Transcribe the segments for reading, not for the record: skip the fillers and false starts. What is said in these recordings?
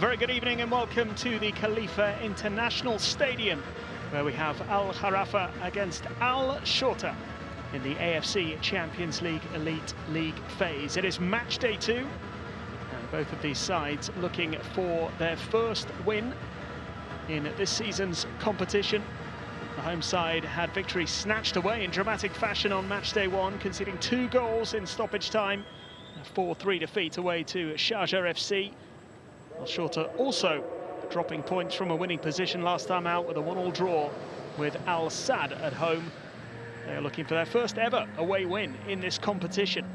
very good evening and welcome to the Khalifa International Stadium, where we have Al Gharafa against Al Shorta in the AFC Champions League Elite League phase. It is match day 2, and both of these sides looking for their first win in this season's competition. The home side had victory snatched away in dramatic fashion on match day 1, conceding 2 goals in stoppage time. A 4-3 defeat away to Sharjah FC. Al Shorta also dropping points from a winning position last time out with a 1-1 draw with Al Sadd at home. They are looking for their first ever away win in this competition.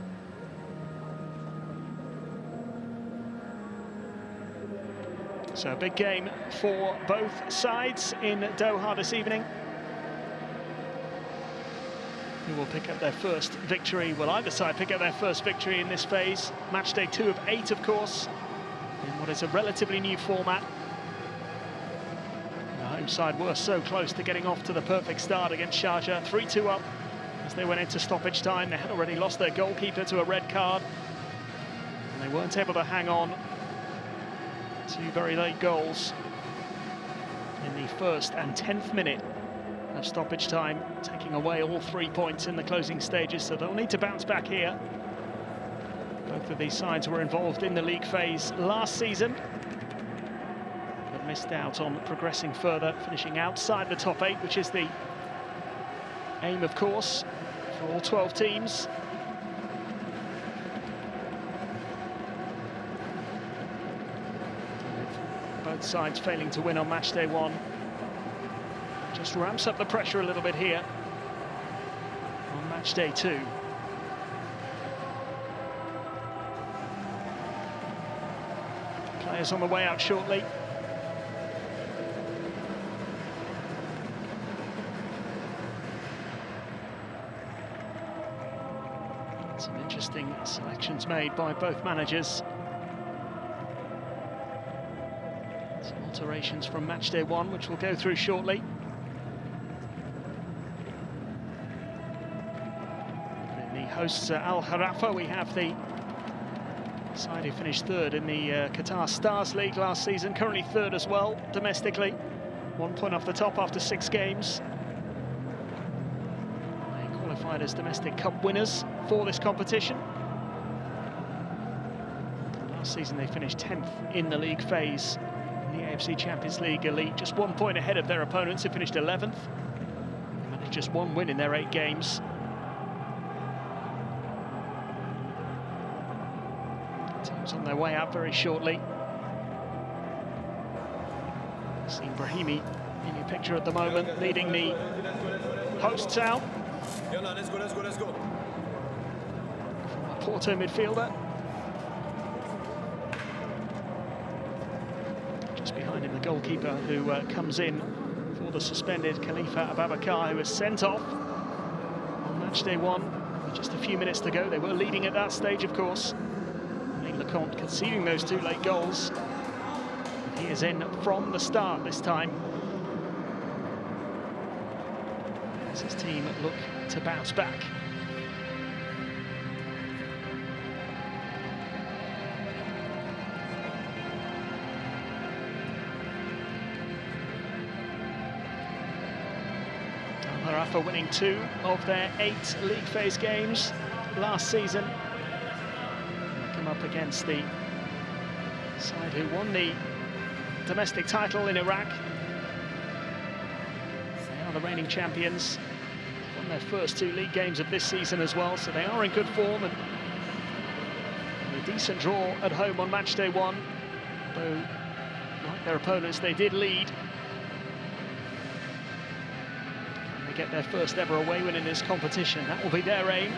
So a big game for both sides in Doha this evening. Who will pick up their first victory? Will either side pick up their first victory in this phase? Match day 2 of 8, of course, in what is a relatively new format. The home side were so close to getting off to the perfect start against Sharjah, 3-2 up as they went into stoppage time. They had already lost their goalkeeper to a red card, and they weren't able to hang on. 2 very late goals in the first and 10th minute of stoppage time, taking away all 3 points in the closing stages, so they'll need to bounce back here. Both of these sides were involved in the league phase last season, but missed out on progressing further, finishing outside the top 8, which is the aim, of course, for all 12 teams. Both sides failing to win on match day 1. Just ramps up the pressure a little bit here on match day 2. Players on the way out shortly. Some interesting selections made by both managers. Some alterations from match day 1, which we'll go through shortly. Hosts Al Gharafa, we have the side who finished 3rd in the Qatar Stars League last season, currently 3rd as well domestically, 1 point off the top after 6 games. They qualified as domestic cup winners for this competition. Last season they finished 10th in the league phase in the AFC Champions League Elite, just 1 point ahead of their opponents who finished 11th. They managed just 1 win in their 8 games. Teams on their way out very shortly. Seeing Brahimi in your picture at the moment, leading the hosts out. Let's go. Porto midfielder. Just behind him, the goalkeeper who comes in for the suspended Khalifa Ababakar, who was sent off on match day 1 with just a few minutes to go. They were leading at that stage, of course. Lecomte conceding those 2 late goals. He is in from the start this time, as his team look to bounce back. Al Gharafa winning 2 of their 8 league phase games last season. Up against the side who won the domestic title in Iraq. They are the reigning champions. Won their first 2 league games of this season as well, so they are in good form, and a decent draw at home on match day 1. Though, like their opponents, they did lead. Can they get their first ever away win in this competition? That will be their aim.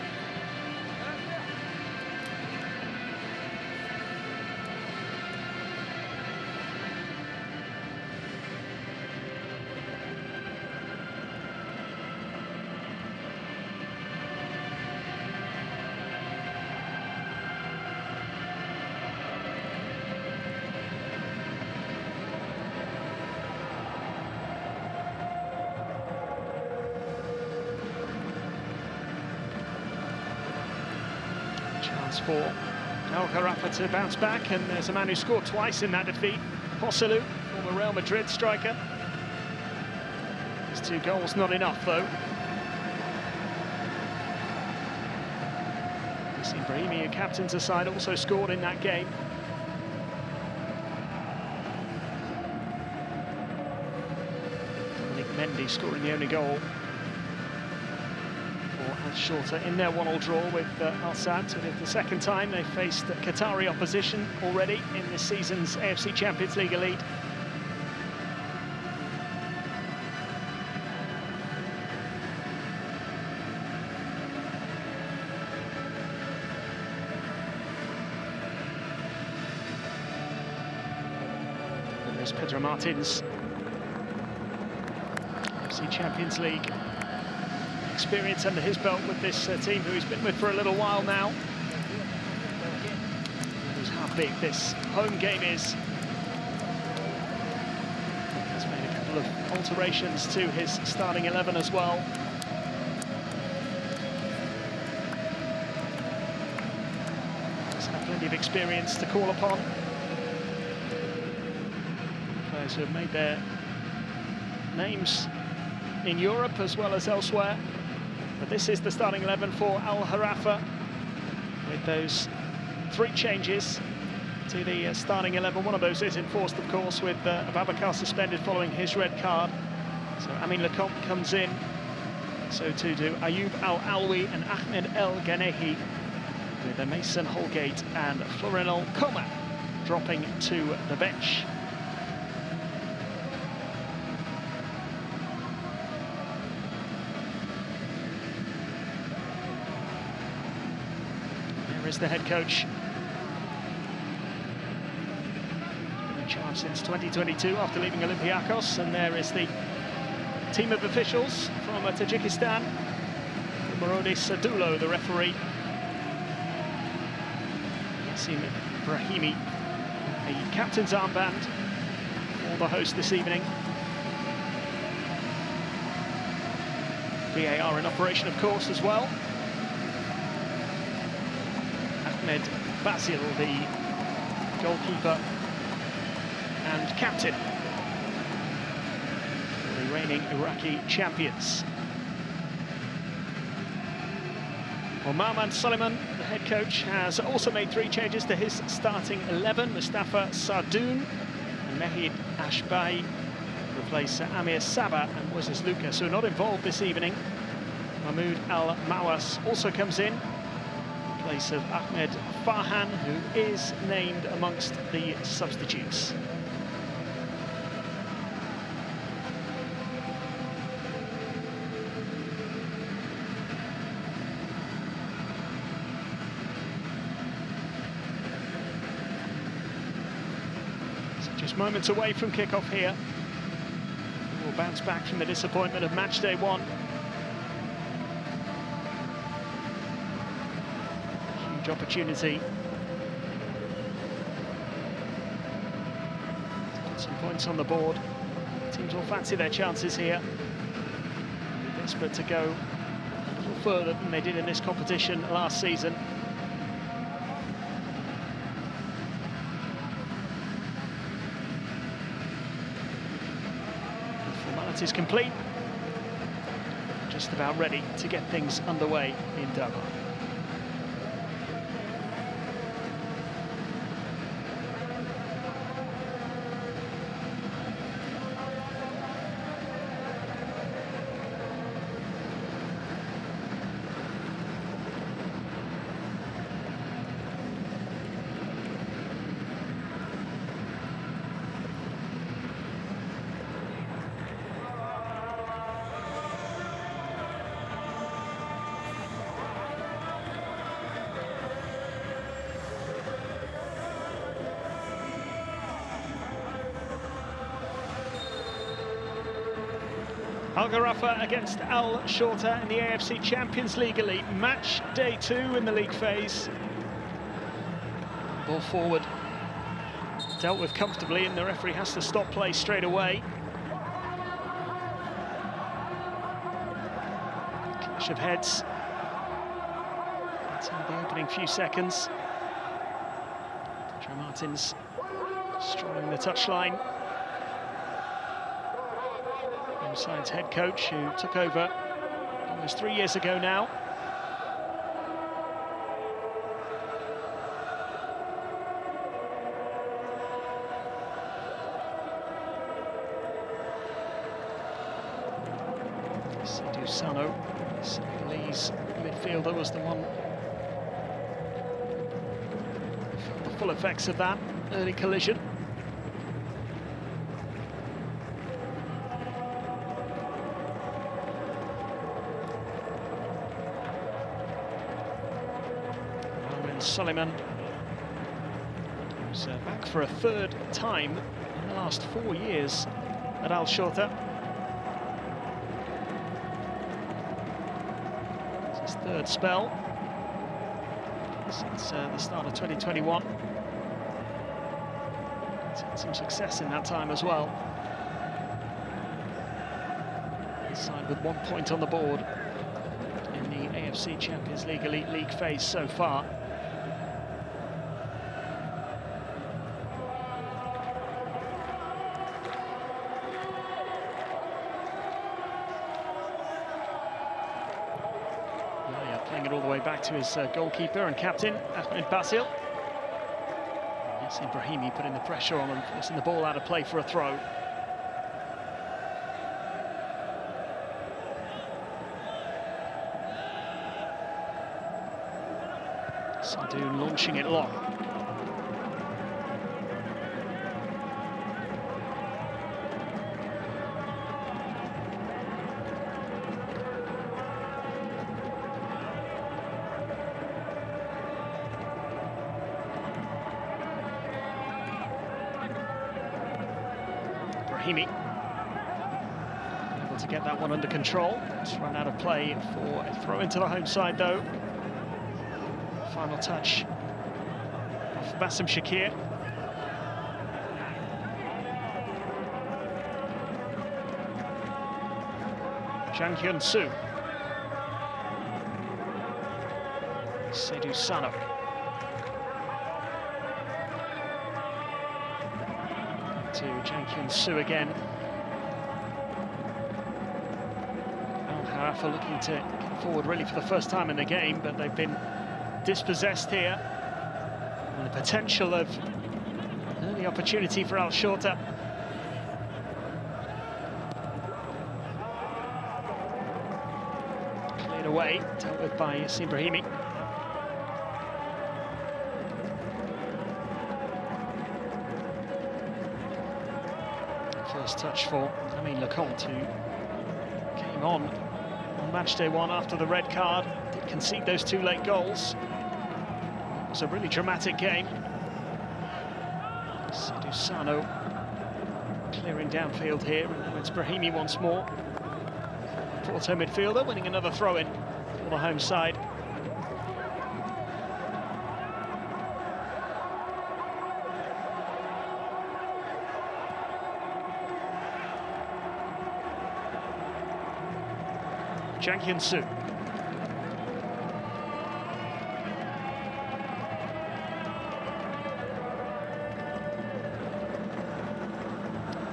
chance for Al Gharafa to bounce back, and there's a man who scored twice in that defeat, Joselu, former Real Madrid striker. His 2 goals not enough, though. Brahimi, who captains the side, also scored in that game. Mendy scoring the only goal for Al Shorta in their 1-1 draw with Al Sadd. So the second time they faced Qatari opposition already in this season's AFC Champions League Elite. And there's Pedro Martins. AFC Champions League experience under his belt with this team who he's been with for a little while now. Knows how big this home game is. He's made a couple of alterations to his starting 11 as well. He's had plenty of experience to call upon. Players who have made their names in Europe as well as elsewhere. But this is the starting 11 for Al Gharafa, with those 3 changes to the starting 11. One of those is enforced, of course, with Ababakar suspended following his red card. So Amin Lecomte comes in. So too do Ayoub Al-Alwi and Ahmed El Ghanehi, with Mason Holgate and Florinel Koma dropping to the bench. Is the head coach. In charge since 2022 after leaving Olympiacos, and there is the team of officials from Tajikistan. Murodis Sadulo, the referee. Yasim Brahimi, the captain's armband for the host this evening. VAR in operation, of course, as well. Ahmed Basil, the goalkeeper and captain for the reigning Iraqi champions. Well, Marwan Suleiman, the head coach, has also made 3 changes to his starting 11. Mustafa Sardoun and Mehid Ashbai replace Amir Sabah and Moses Lucas, who are not involved this evening. Mahmoud Al-Mawas also comes in place of Ahmed Farhan, who is named amongst the substitutes. So just moments away from kick-off here. We'll bounce back from the disappointment of match day 1. Opportunity. Put some points on the board. Teams will fancy their chances here. They're desperate to go a little further than they did in this competition last season. The formalities complete. Just about ready to get things underway in Doha. Al Gharafa against Al Shorta in the AFC Champions League Elite. Match day 2 in the league phase. Ball forward. Dealt with comfortably, and the referee has to stop play straight away. Clash of heads. That's in the opening few seconds. Martins strolling the touchline. Home side's head coach, who took over almost 3 years ago now. Seydou Sano, Senegalese midfielder, was the one who felt the full effects of that early collision. Suleiman, who's back for a third time in the last 4 years at Al Shorta. It's his third spell since the start of 2021. He's had some success in that time as well. Inside with 1 point on the board in the AFC Champions League Elite League phase so far. Playing it all the way back to his goalkeeper and captain, Ahmed Basil. Yes, Ibrahimi putting the pressure on him, forcing the ball out of play for a throw. Sadoun launching it long. Brahimi able to get that one under control. It's run out of play for a throw into the home side though. Final touch off Bassem Shakir. Jang Hyun-soo. Seydou Sano. To Jang Hyun-soo again. Al Gharafa looking to get forward really for the first time in the game, but they've been dispossessed here. And the potential of an early opportunity for Al Shorta. Cleared away, dealt with by Yassin Brahimi. First touch for Amin Lecomte, who came on matchday 1 after the red card, did concede those 2 late goals. It was a really dramatic game. Seydou Sano clearing downfield here, and now it's Brahimi once more. Porto midfielder winning another throw-in for the home side. Jang Hyun-soo.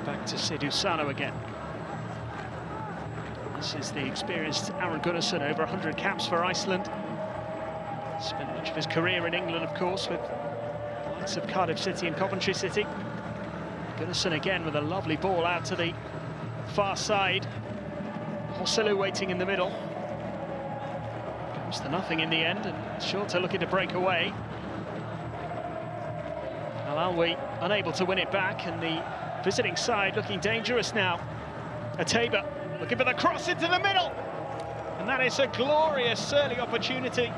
Back to Seydou Sano again. This is the experienced Aron Gunnarsson, over 100 caps for Iceland. Spent much of his career in England, of course, with the likes of Cardiff City and Coventry City. Gunnarsson again with a lovely ball out to the far side. Hosselu waiting in the middle. Comes to nothing in the end, and Shorta looking to break away. Al-Alwi unable to win it back, and the visiting side looking dangerous now. Ateba looking for the cross into the middle, and that is a glorious early opportunity.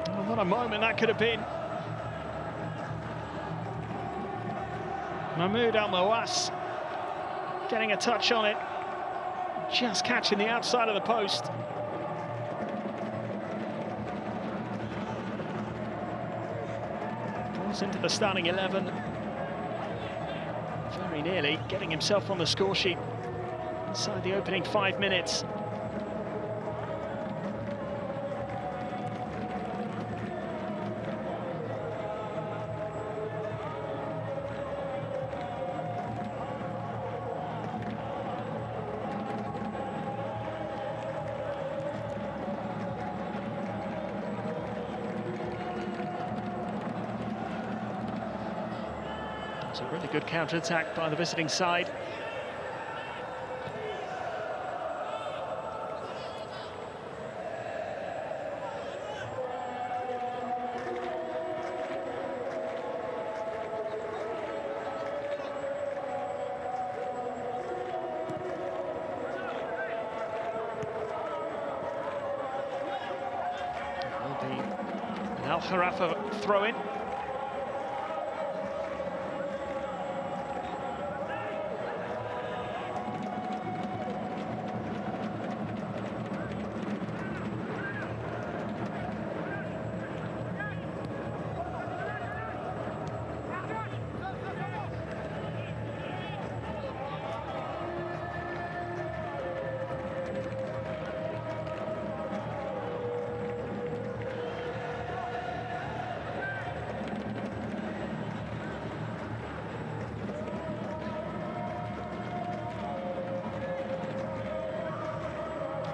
Oh, what a moment that could have been. Mahmoud Al-Mawas getting a touch on it, just catching the outside of the post. Brought into the starting 11. Very nearly getting himself on the score sheet inside the opening 5 minutes. It's a really good counter-attack by the visiting side. Will be an Al Gharafa throw-in.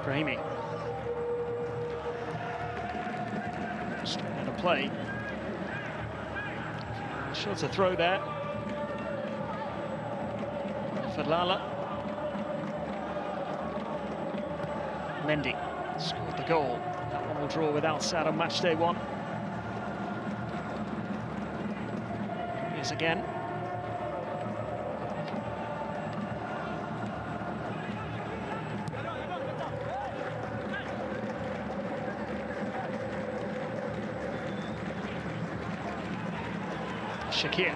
Brahimi. Straight out of play. Short a throw there. Fadlala. Mendy scored the goal. That one will draw with Al Sadd on match day 1. Here's again. Shakir.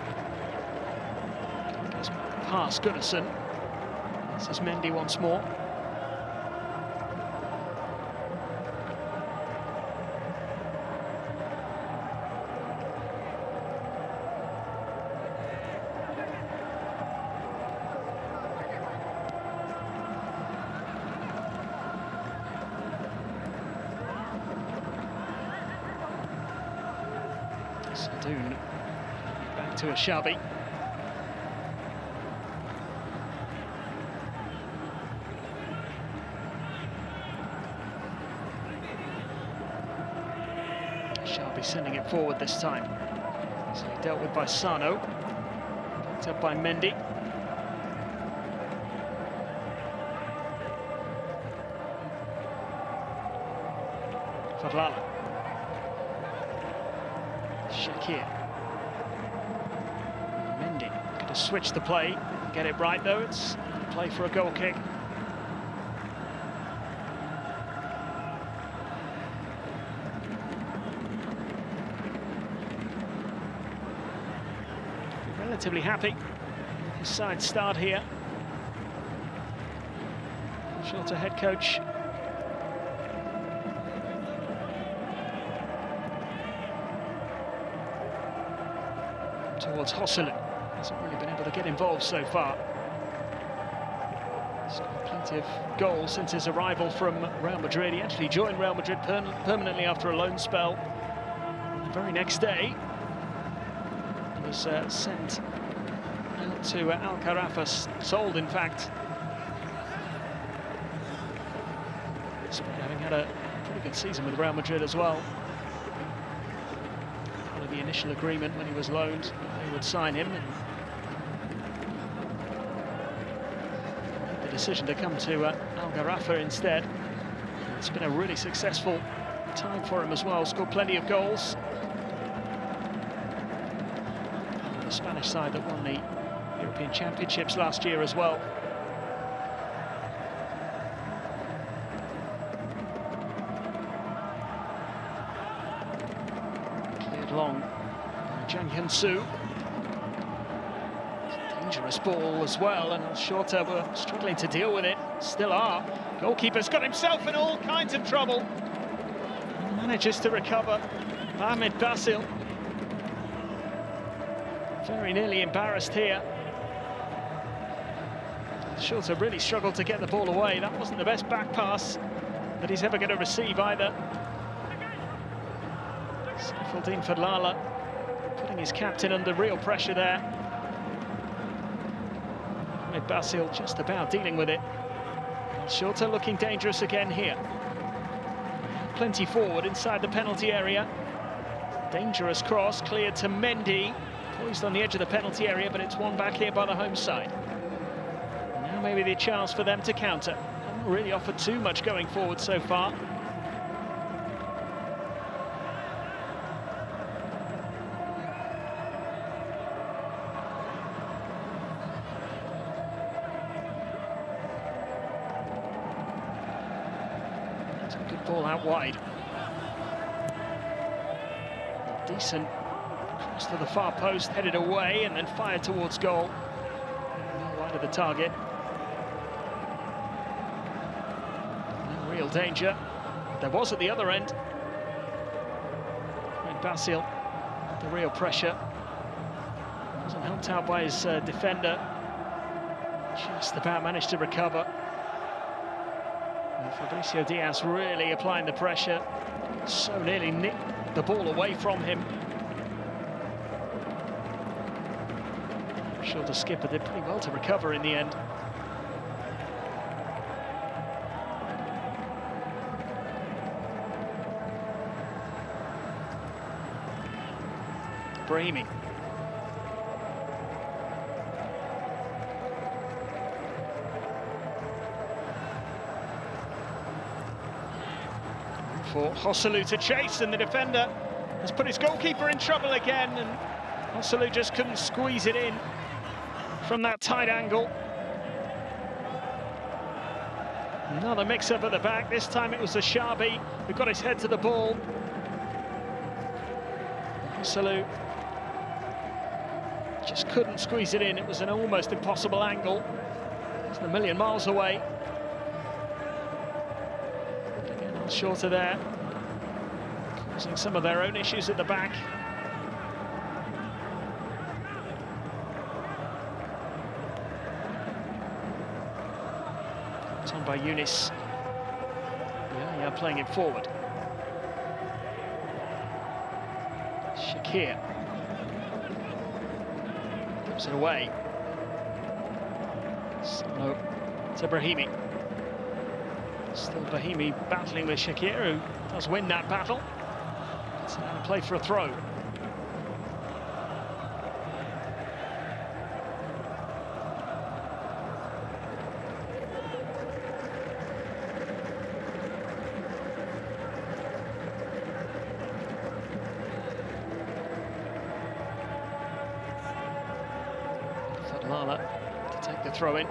Goes past Goodison. This is Mendy once more. Sadoun. Back to Ashabi. Ashabi sending it forward this time. So he dealt with by Sano. Picked up by Mendy. Fadlala. Shakir. Mendy could have switched the play, get it right though. It's a play for a goal kick. Relatively happy with his side start here. Shorta head coach. Towards Hosselu. Hasn't really been able to get involved so far. He's got plenty of goals since his arrival from Real Madrid. He actually joined Real Madrid permanently after a loan spell. The very next day, he was sent out to Al Gharafa, sold in fact. Despite having had a pretty good season with Real Madrid as well. Part of the initial agreement when he was loaned, they would sign him, and made the decision to come to Al Gharafa instead. It's been a really successful time for him as well. Scored plenty of goals. The Spanish side that won the European Championships last year as well. Cleared long by Jang Hyun-soo. Dangerous ball as well, and Al Shorta were struggling to deal with it. Still are. Goalkeeper's got himself in all kinds of trouble. He manages to recover. Ahmed Basil. Very nearly embarrassed here. Shorta really struggled to get the ball away. That wasn't the best back pass that he's ever going to receive either. Saifuddin Fadlala putting his captain under real pressure there. Ahmed Basil just about dealing with it. Shorta looking dangerous again here. Plenty forward inside the penalty area. Dangerous cross cleared to Mendy. Poised on the edge of the penalty area, but it's won back here by the home side. Now maybe the chance for them to counter. Haven't really offered too much going forward so far. It's a good ball out wide. Decent cross to the far post, headed away and then fired towards goal. Wide of the target. No real danger. There was at the other end. And Basil, the real pressure. Wasn't helped out by his defender. Just about managed to recover. And Fabricio Diaz really applying the pressure. So nearly nicked the ball away from him. Sure, the skipper did pretty well to recover in the end. Brahimi. For Joselu to chase, and the defender has put his goalkeeper in trouble again, and Joselu just couldn't squeeze it in from that tight angle. Another mix-up at the back. This time it was the Sharbi who got his head to the ball. Joselu just couldn't squeeze it in. It was an almost impossible angle. It's a million miles away. Again, Al Shorta there, causing some of their own issues at the back. It's on by Younis. Yeah, playing it forward. Shakir gives it away. So to Brahimi. Still Brahimi battling with Shakir, who does win that battle. It's now a play for a throw. Lala to take the throw in.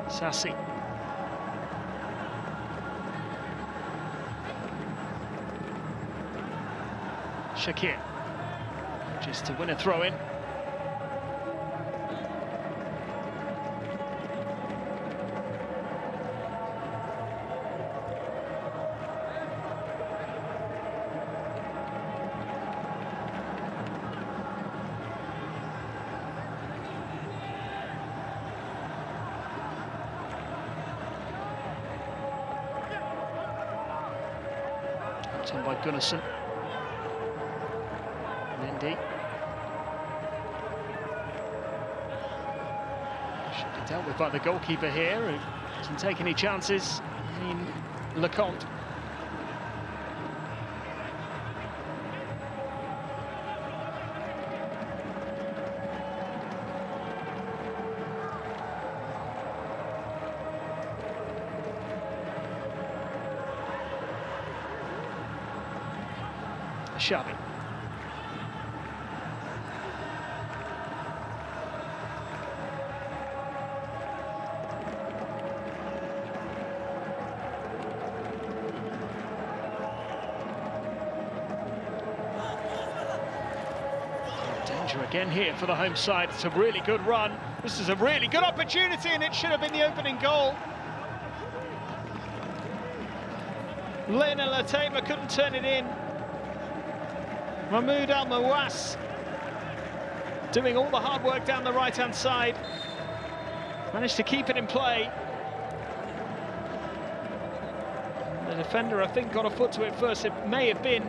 Sassi. Shakir. Just to win a throw in. On by Gunnarsson. Mendy. Should be dealt with by the goalkeeper here, who doesn't take any chances in Lecomte. Sharbi. Danger again here for the home side. It's a really good run. This is a really good opportunity, and it should have been the opening goal. Lena Latema couldn't turn it in. Mahmoud Al-Mawas doing all the hard work down the right-hand side. Managed to keep it in play. The defender, I think, got a foot to it first. It may have been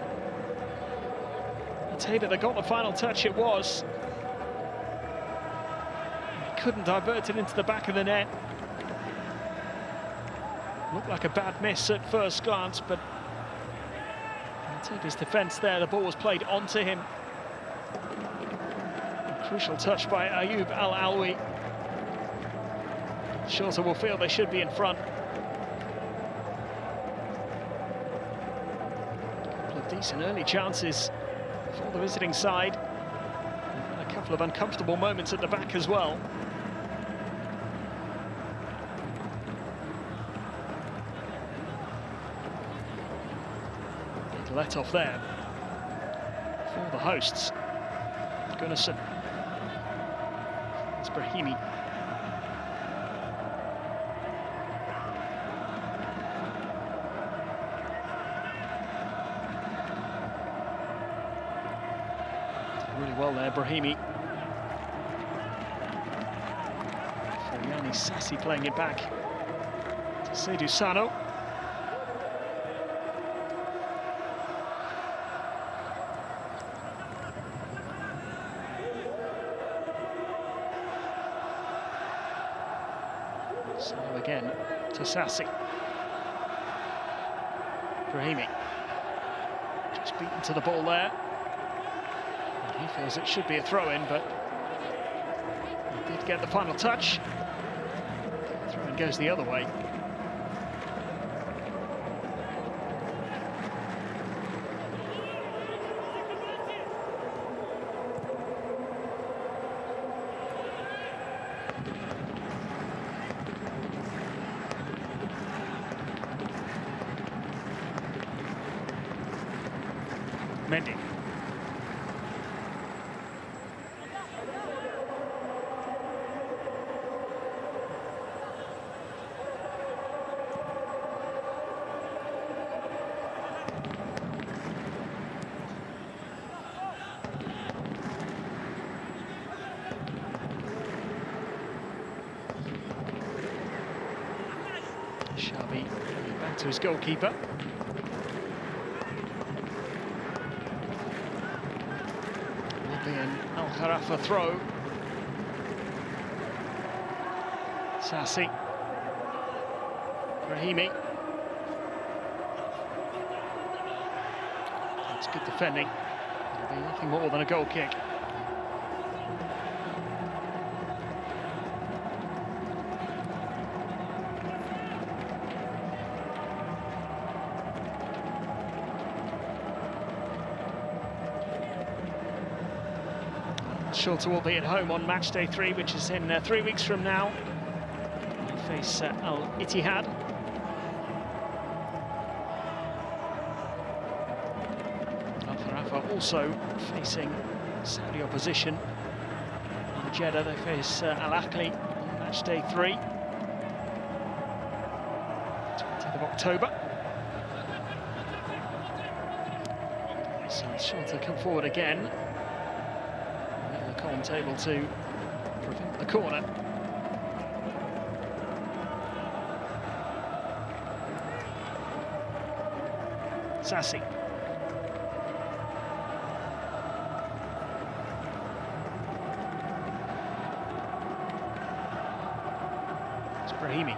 Taylor that got the final touch. It was. He couldn't divert it into the back of the net. Looked like a bad miss at first glance, but Spotted his defence there, the ball was played onto him. A crucial touch by Ayoub Al-Alwi. Shorta will feel they should be in front. A couple of decent early chances for the visiting side. And a couple of uncomfortable moments at the back as well. Let off there for the hosts. Gunnarsson. It's Brahimi. Really well there, Brahimi. For Yanni Sassi playing it back to Seydou Sano. So again to Sassi. Brahimi just beaten to the ball there. And he feels it should be a throw-in, but he did get the final touch. Throw-in goes the other way. Mendy. Shabby back to his goalkeeper. An Al Gharafa throw. Sassi. Brahimi. That's good defending. It'll be nothing more than a goal kick. Shorta will be at home on match day 3, which is in 3 weeks from now. They face Al Ittihad. Al Gharafa also facing Saudi opposition. In Jeddah, they face Al Ahly on match day 3. 20th of October. So Shorta come forward again. Table to prevent the corner. Sassi. It's Brahimi.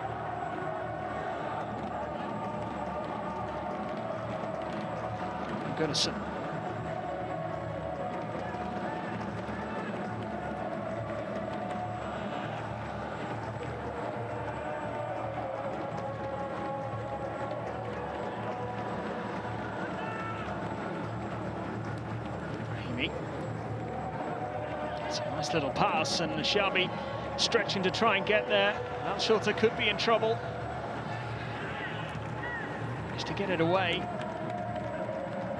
Gunnarsson. It's a nice little pass, and Shabby stretching to try and get there. Al Shorta could be in trouble. Just to get it away.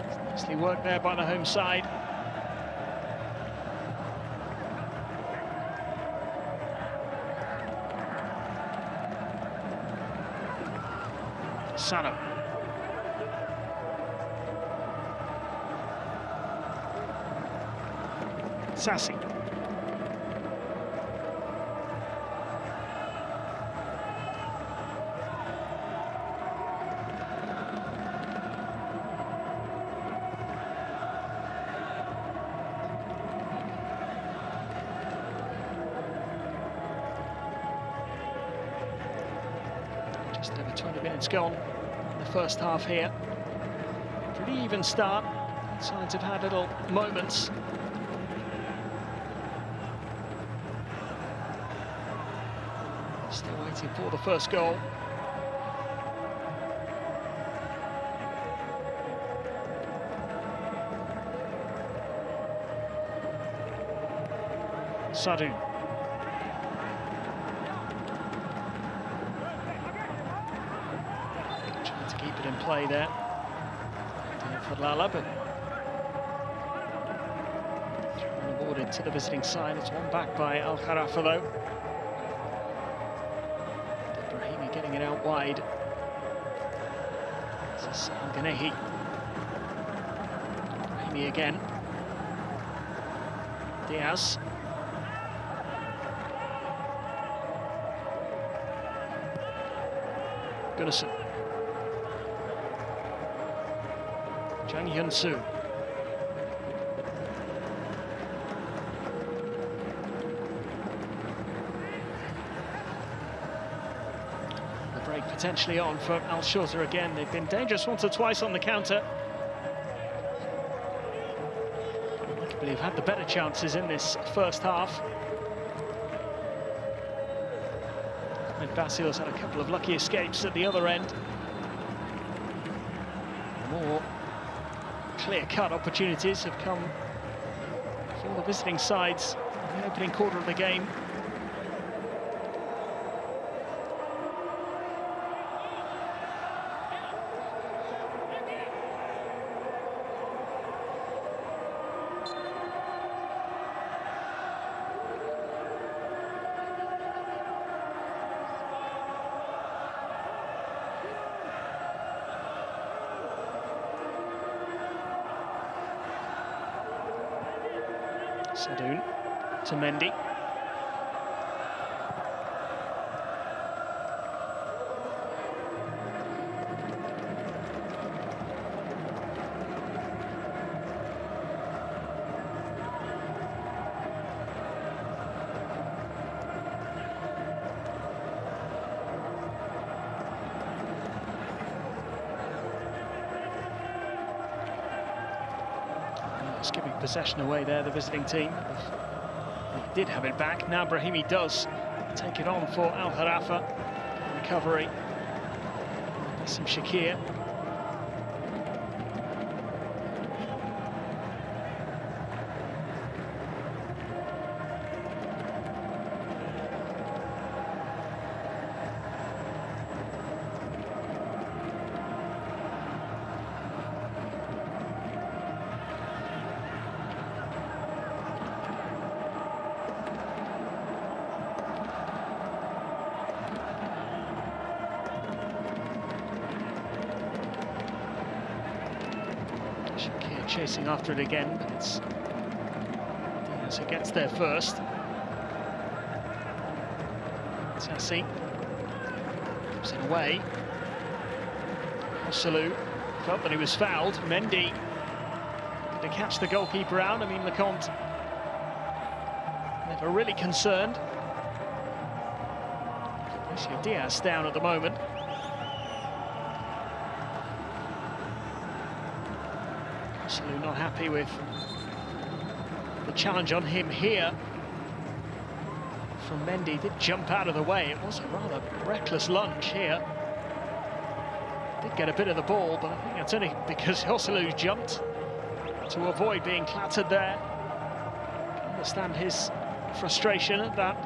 It's nicely worked there by the home side. Sano. Sassi. Just over 20 minutes gone in the first half here. Pretty pretty even start. Both sides have had little moments. Still waiting for the first goal. Sadu. Trying to keep it in play there. For Lala, but awarded to the visiting side. It's one back by Al Gharafa though. Brahimi getting it out wide. This is Ganehi. Brahimi again. Diaz. Gunnarsson. Jang Hyun-soo. The break potentially on for Al Shorta again. They've been dangerous once or twice on the counter. I believe had the better chances in this first half. And Basil's had a couple of lucky escapes at the other end. More clear-cut opportunities have come for the visiting sides in the opening quarter of the game. Sadoun to Mendy. Giving possession away there, the visiting team. They did have it back. Now Brahimi does take it on for Al Gharafa. Recovery. Some Shakir. Chasing after it again, but it's Diaz who gets there first. Sassi gives it away. Salou felt that he was fouled. Mendy to catch the goalkeeper out. I mean, Lecomte never really concerned. Diaz down at the moment. Salou not happy with the challenge on him here from Mendy. Did jump out of the way. It was a rather reckless lunge here. Did get a bit of the ball, but I think that's only because Salou jumped to avoid being clattered there. Can understand his frustration at that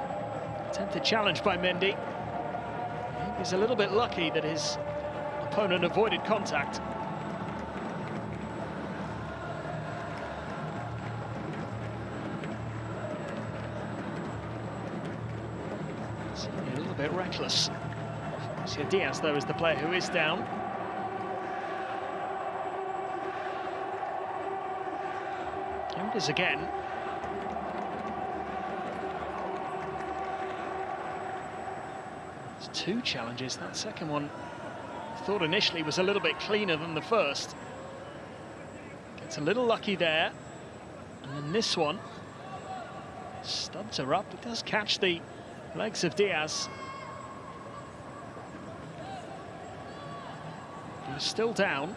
attempted challenge by Mendy. I think he's a little bit lucky that his opponent avoided contact. A little bit reckless. So Diaz, though, is the player who is down. Here it is again. It's two challenges. That second one, I thought initially was a little bit cleaner than the first. Gets a little lucky there. And then this one, studs her up. It does catch the legs of Diaz. He was still down.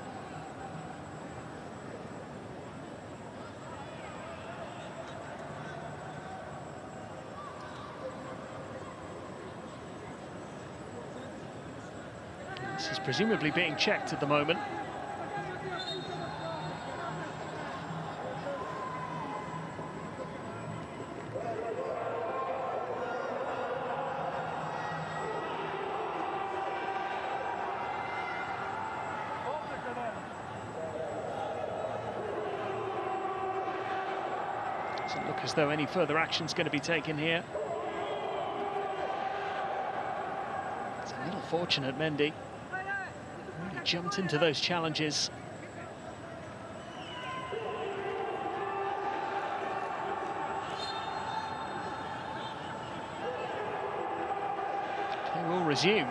This is presumably being checked at the moment. Doesn't look as though any further action's going to be taken here. It's a little fortunate, Mendy. Really jumped into those challenges. They will resume.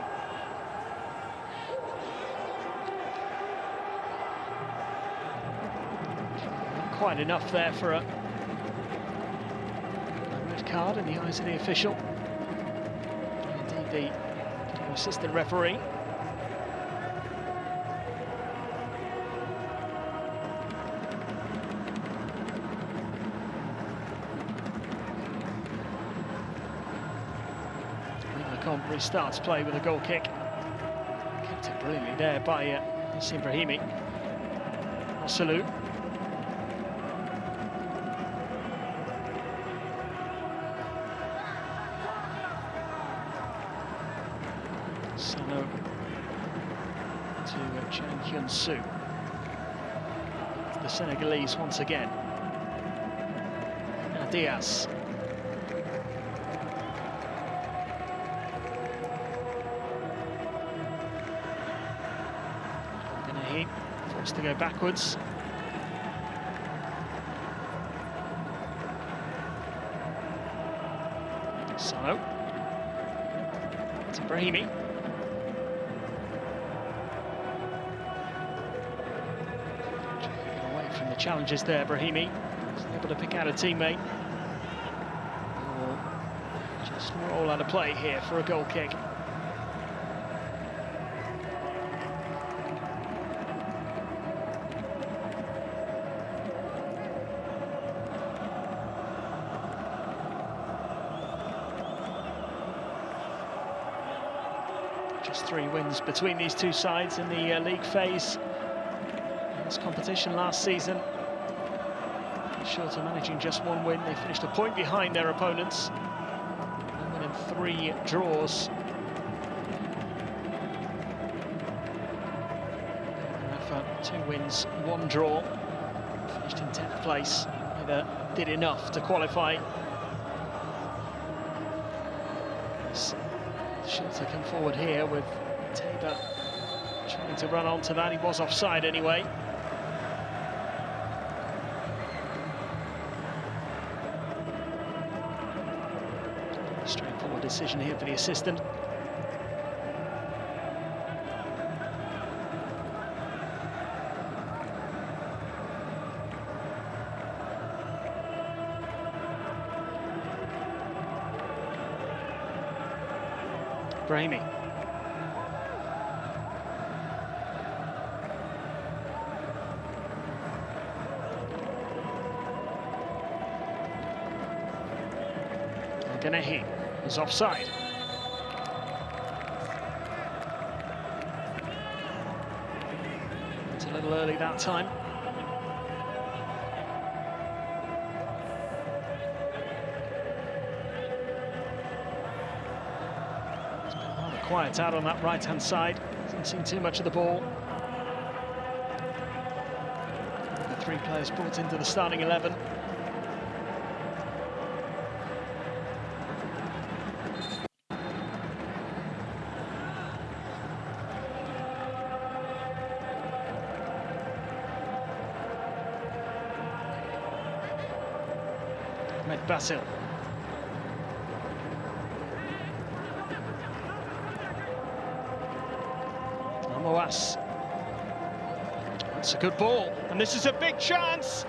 Not quite enough there for a red card in the eyes of the official. And indeed the assistant referee. Restarts play with a goal kick. Kept it brilliantly there by Yassine Brahimi. Salou. Sano to Chang Hyun-soo. The Senegalese once again. Now Diaz. Forced to go backwards. Sano. To Brahimi. Away from the challenges there, Brahimi. He's able to pick out a teammate. Just roll out of play here for a goal kick. Just 3 wins between these two sides in the league phase in this competition last season. Shorta managing just 1 win. They finished a point behind their opponents. 1 win and 3 draws. Gharafa, 2 wins, 1 draw. Finished in 10th place. Neither did enough to qualify. Shorta come forward here with Tabor trying to run onto that. He was offside anyway. Straightforward decision here for the assistant. Brahimi. Ganehi is offside. It's a little early that time. Quiet out on that right-hand side. Hasn't seen too much of the ball. The 3 players brought into the starting 11. Ahmed Basil. That's a good ball, and this is a big chance,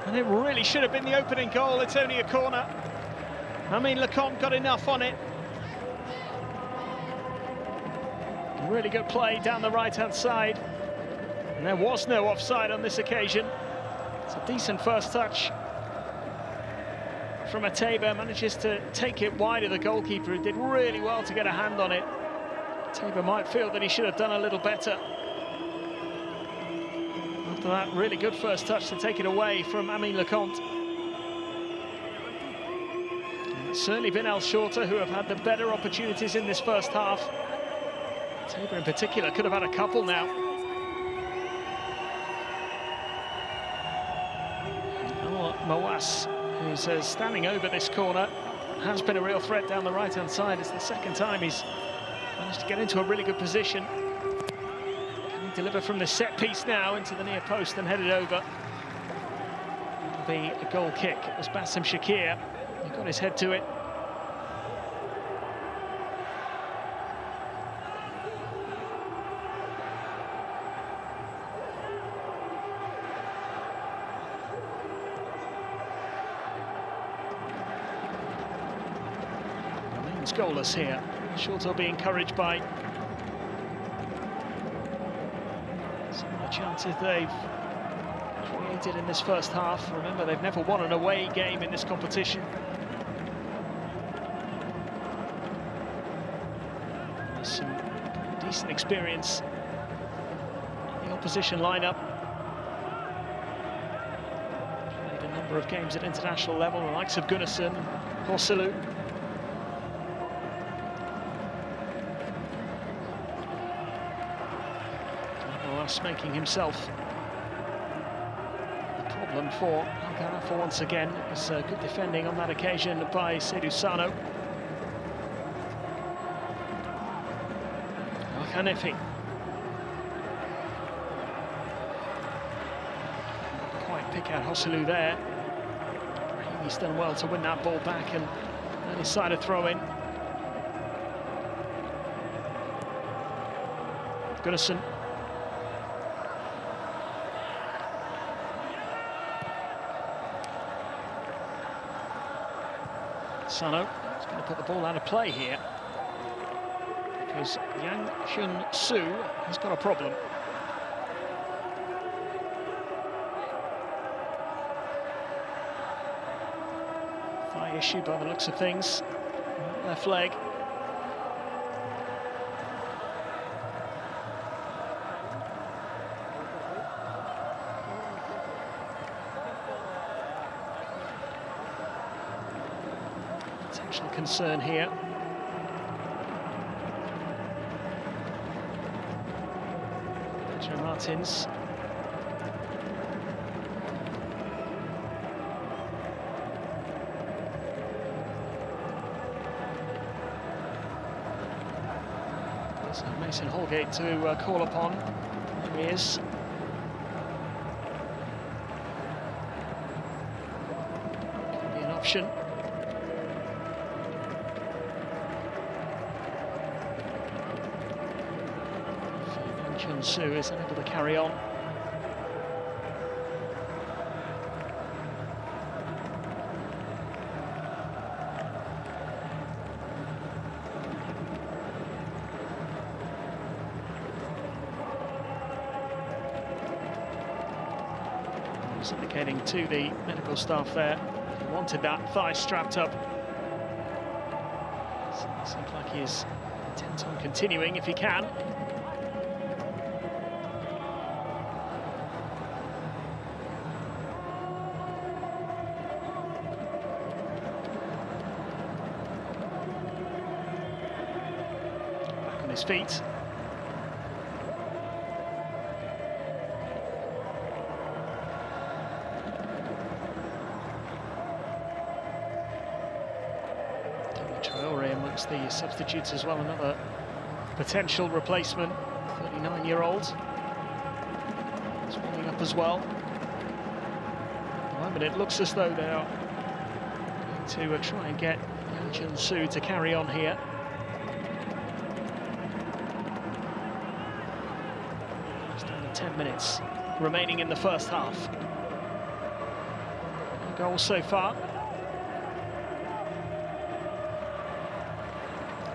and it really should have been the opening goal. It's only a corner. I mean, Lecomte got enough on it. Really good play down the right-hand side, and there was no offside on this occasion. It's a decent first touch from Tabor. Manages to take it wide of the goalkeeper, who did really well to get a hand on it. Tabor might feel that he should have done a little better. After that really good first touch to take it away from Amin Lecomte. It's certainly been Al Shorta who have had the better opportunities in this first half. Tabor in particular could have had a couple now. Mawas, who's standing over this corner, has been a real threat down the right-hand side. It's the second time he's managed to get into a really good position. Can he deliver from the set piece now into the near post and head it over? It'll be a goal kick. It was Bassem Shakir. He got his head to it. Remains goalless here. Shorta will be encouraged by some of the chances they've created in this first half. Remember, they've never won an away game in this competition. There's some decent experience in the opposition lineup. Played a number of games at international level, the likes of Gunnarsson, Horselu. Making himself the problem for Gharafa once again. It was good defending on that occasion by Seydou Sano. Al-Hanefi. Quite pick out Horselu there. He's done well to win that ball back and his side of throw-in. Gunnarsson. Sano is going to put the ball out of play here because Yang Chun-Su has got a problem. Thigh issue by the looks of things. Left leg. Potential concern here. Pedro Martins. There's Mason Holgate to call upon. There he is. Could be an option. Chun-Su is unable to carry on. He's indicating to the medical staff there he wanted that thigh strapped up. So it seems like he is intent on continuing if he can. His feet. Traore amongst the substitutes as well, another potential replacement, 39-year-old. He's warming up as well. At the moment it looks as though they are going to try and get Yang Chun-Su to carry on here. Just under 10 minutes remaining in the first half. No goals so far.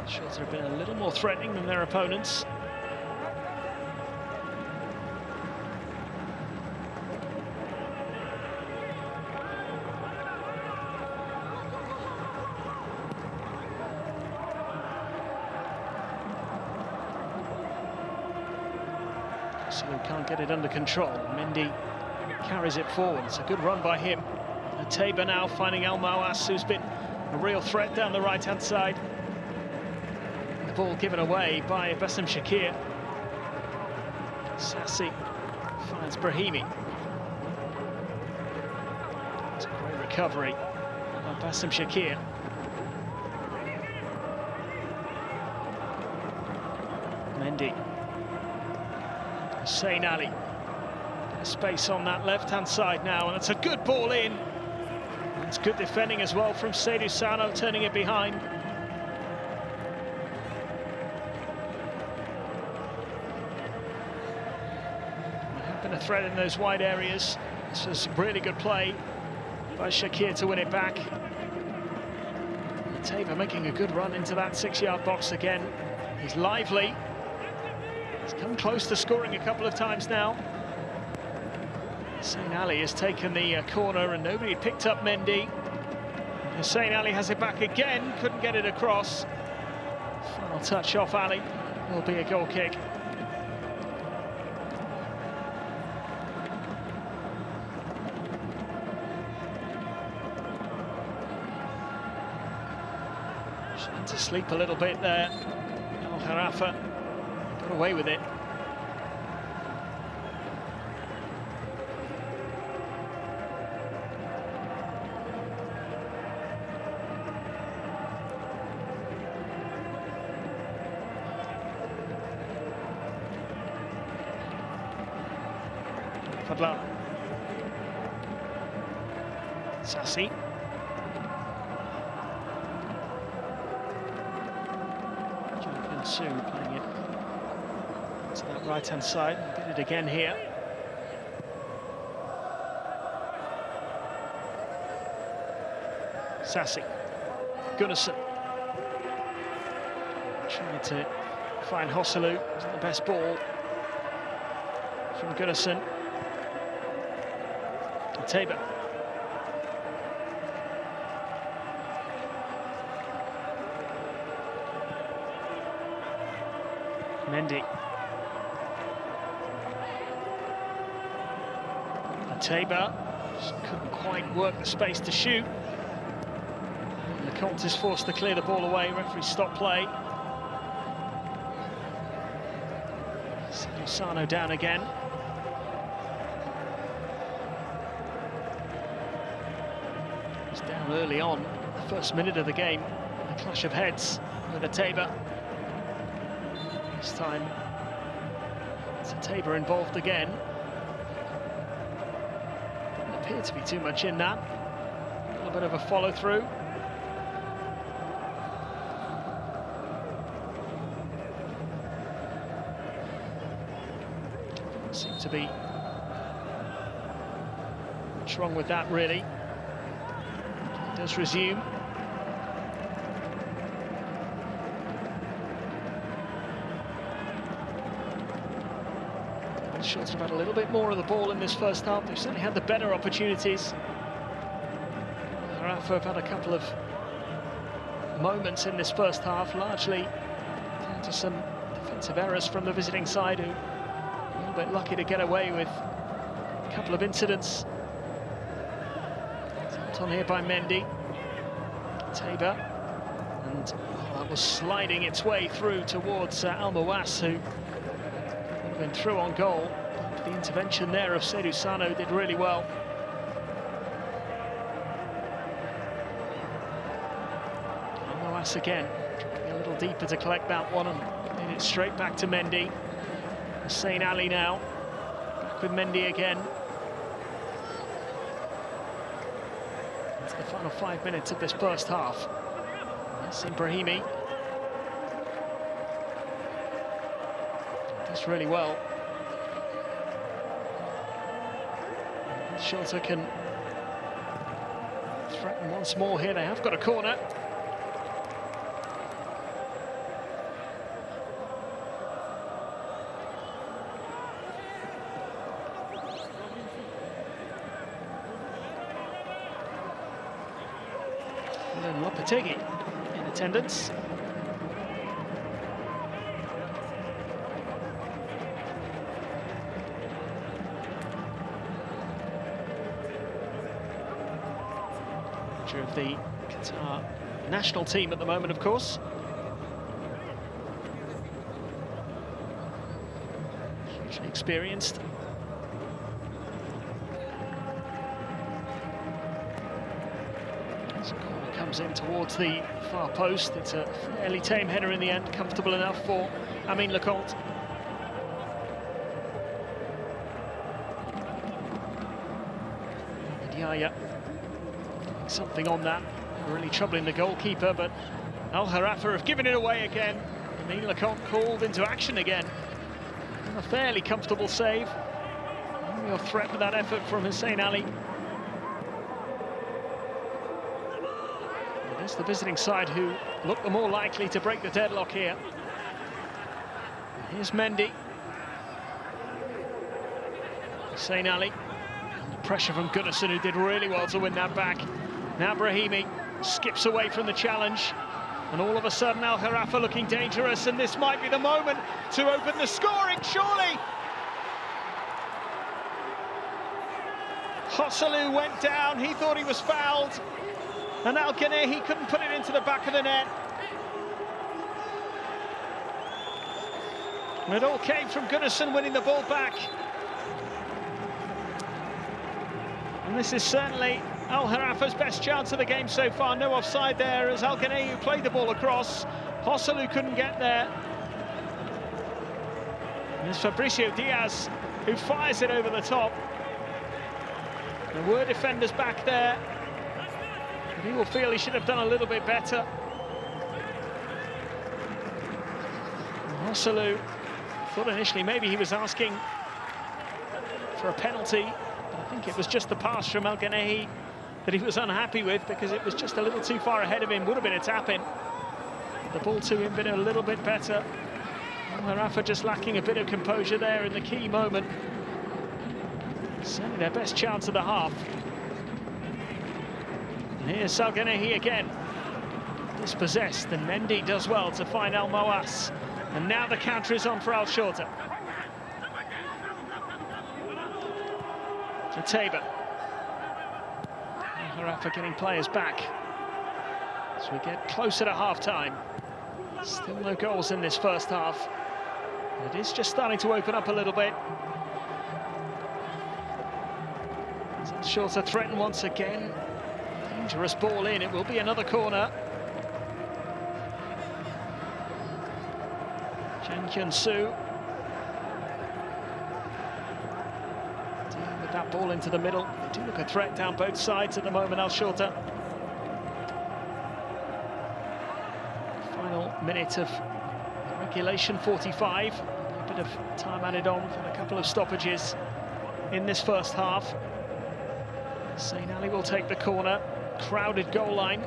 Shorta have been a little more threatening than their opponents. Hosselu can't get it under control. Mendy carries it forward. It's a good run by him. Tabor now finding Al Mawas, who's been a real threat down the right-hand side. The ball given away by Bassem Shakir. Sassi finds Brahimi. It's a great recovery by Bassem Shakir. Mendy. Hussein Ali. Space on that left-hand side now, and it's a good ball in. It's good defending as well from Seydou Sano, turning it behind. There have been a threat in those wide areas. This was really good play by Shakir to win it back. Tabor making a good run into that 6-yard box again. He's lively. He's come close to scoring a couple of times now. Hussein Ali has taken the corner and nobody picked up Mendy. Hussein Ali has it back again, couldn't get it across. Final touch off Ali, will be a goal kick. Trying to sleep a little bit there. Al Gharafa got away with it. Fadlan. Sassi. Soon playing it to that right-hand side. Did it again here. Sassi. Gunnarsson. Trying to find Hosselu. Isn't the best ball from Gunnarsson. Tabor. Mendy. Tabor just couldn't quite work the space to shoot. And the Colts is forced to clear the ball away. Referee stop play. Sano down again. He's down early on, the first minute of the game. A clash of heads with a Tabor. This time, it's a Tabor involved again. Doesn't appear to be too much in that. A little bit of a follow-through. Doesn't seem to be much wrong with that, really. It does resume. Shorta have had a little bit more of the ball in this first half. They've certainly had the better opportunities. Gharafa have had a couple of moments in this first half, largely down to some defensive errors from the visiting side, who are a little bit lucky to get away with a couple of incidents. Tapped on here by Mendy. Tabor. And that was sliding its way through towards Al Mawas, who been through on goal. The intervention there of Seydou Sano did really well. Mawas again, a little deeper to collect that one and getting it straight back to Mendy. Hussein Ali now, back with Mendy again. It's the final 5 minutes of this first half. That's Brahimi. Does really well. Shorta can threaten once more here. They have got a corner. And then Lopetegui in attendance. manager of the Qatar national team at the moment, of course. Hugely experienced. As the corner comes in towards the far post, it's a fairly tame header in the end, comfortable enough for Amin Lecomte. Yaya, something on that, really troubling the goalkeeper, but Al Gharafa have given it away again. Amin Lecomte called into action again. A fairly comfortable save. No real threat with that effort from Hussein Ali. It is the visiting side who look the more likely to break the deadlock here. Here's Mendy. Hussein Ali. Pressure from Gunnarsson, who did really well to win that back. Now Brahimi skips away from the challenge. And all of a sudden, Al Gharafa looking dangerous, and this might be the moment to open the scoring, surely! Joselu went down, he thought he was fouled, and Al Gharafa couldn't put it into the back of the net. And it all came from Gunnarsson winning the ball back. And this is certainly Al Gharafa's best chance of the game so far. No offside there as Al Gharafa played the ball across. Joselu couldn't get there. There's Fabricio Diaz who fires it over the top. There were defenders back there. But he will feel he should have done a little bit better. Joselu thought initially maybe he was asking for a penalty. But I think it was just the pass from Al Gharafa that he was unhappy with, because it was just a little too far ahead of him. Would have been a tap-in. The ball to him been a little bit better. Al Gharafa just lacking a bit of composure there in the key moment. Certainly their best chance of the half. And here's Al Gharafa again. Dispossessed, and Mendy does well to find Al Moas. And now the counter is on for Al Shorta. To Tabor. Gharafa getting players back as we get closer to half-time. Still no goals in this first half. It is just starting to open up a little bit. As Al Shorta threatened once again. Dangerous ball in, it will be another corner. Chen Kyun-soo. With that ball into the middle. They do look a threat down both sides at the moment, Al Shorta. Final minute of regulation, 45. A bit of time added on for a couple of stoppages in this first half. Hussein Ali will take the corner. Crowded goal line.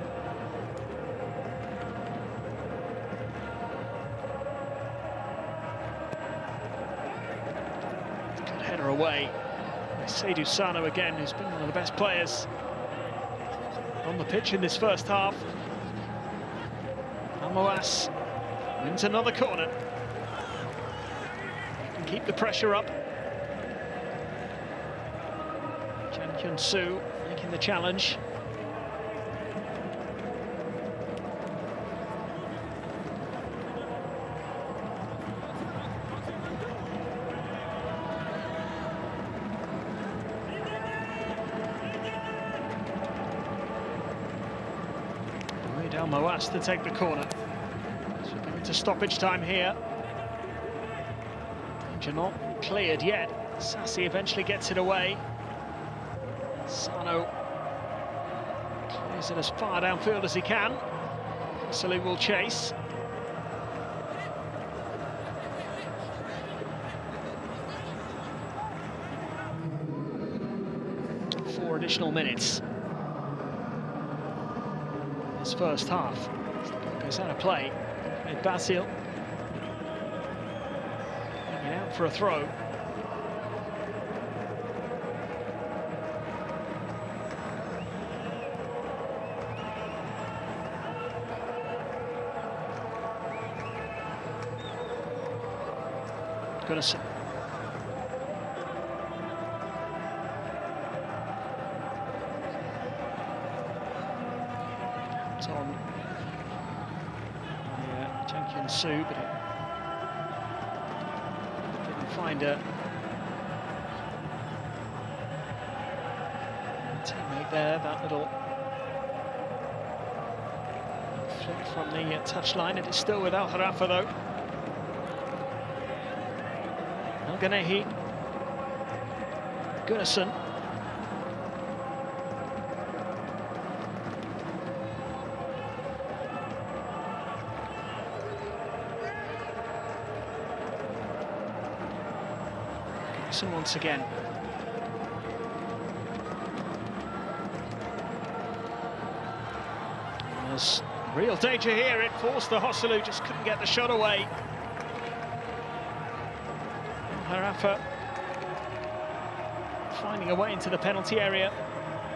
Good header away. Seydou Sano again, who's been one of the best players on the pitch in this first half. Al Moas wins another corner. Can keep the pressure up. Chen Kyun-soo making the challenge. Al Moas to take the corner. So we're going to stoppage time here. Danger not cleared yet. Sassi eventually gets it away. Sano clears it as far downfield as he can. Joselu will chase. Four additional minutes. This first half. Goes out of play. And Basil bringing out for a throw. Gunnarsson. Dropped on Jenkins Su, but it didn't find a teammate there. That little flick from the touchline. It is still with Al Gharafa though. El Ganehi, Gunnarsson. Once again. There's real danger here. It forced the Hosselu, just couldn't get the shot away. Gharafa finding a way into the penalty area.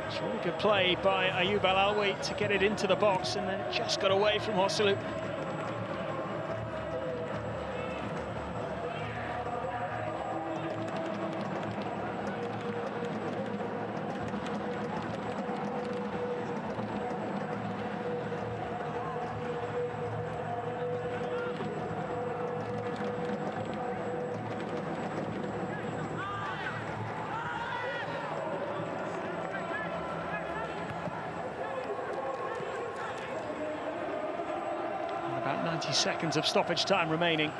It's really good play by Ayoub Al Alwi to get it into the box, and then it just got away from Hosselu. About 90 seconds of stoppage time remaining.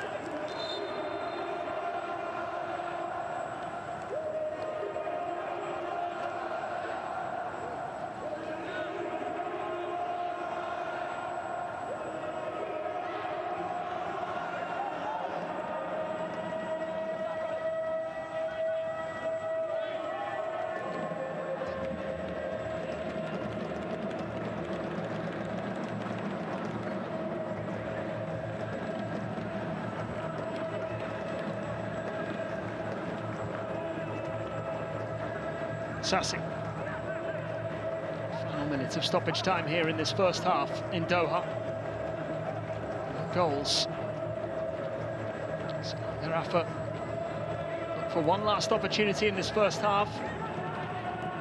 Sassi. Final minutes of stoppage time here in this first half in Doha. Goals. Gharafa look for one last opportunity in this first half.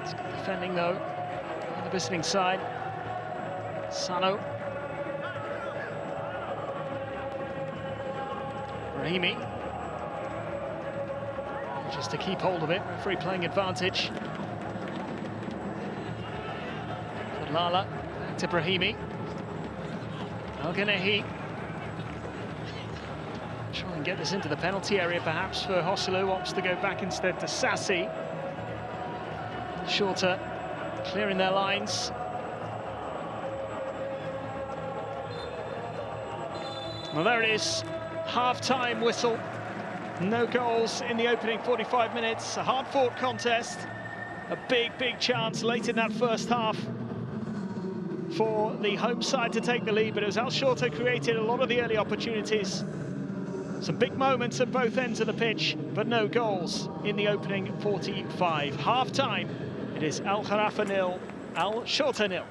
It's good defending though on the visiting side. Sano. Brahimi. Just to keep hold of it, referee playing advantage. Lala, back to Brahimi. El Ganehi. Try and get this into the penalty area perhaps for Hosselu. Opts to go back instead to Sassi. Shorta clearing their lines. Well, there it is. Half-time whistle. No goals in the opening 45 minutes. A hard-fought contest. A big chance late in that first half for the home side to take the lead, but it was Al Shorta created a lot of the early opportunities. Some big moments at both ends of the pitch, but no goals in the opening 45. Half-time, it is Al Gharafa 0, Al Shorta 0.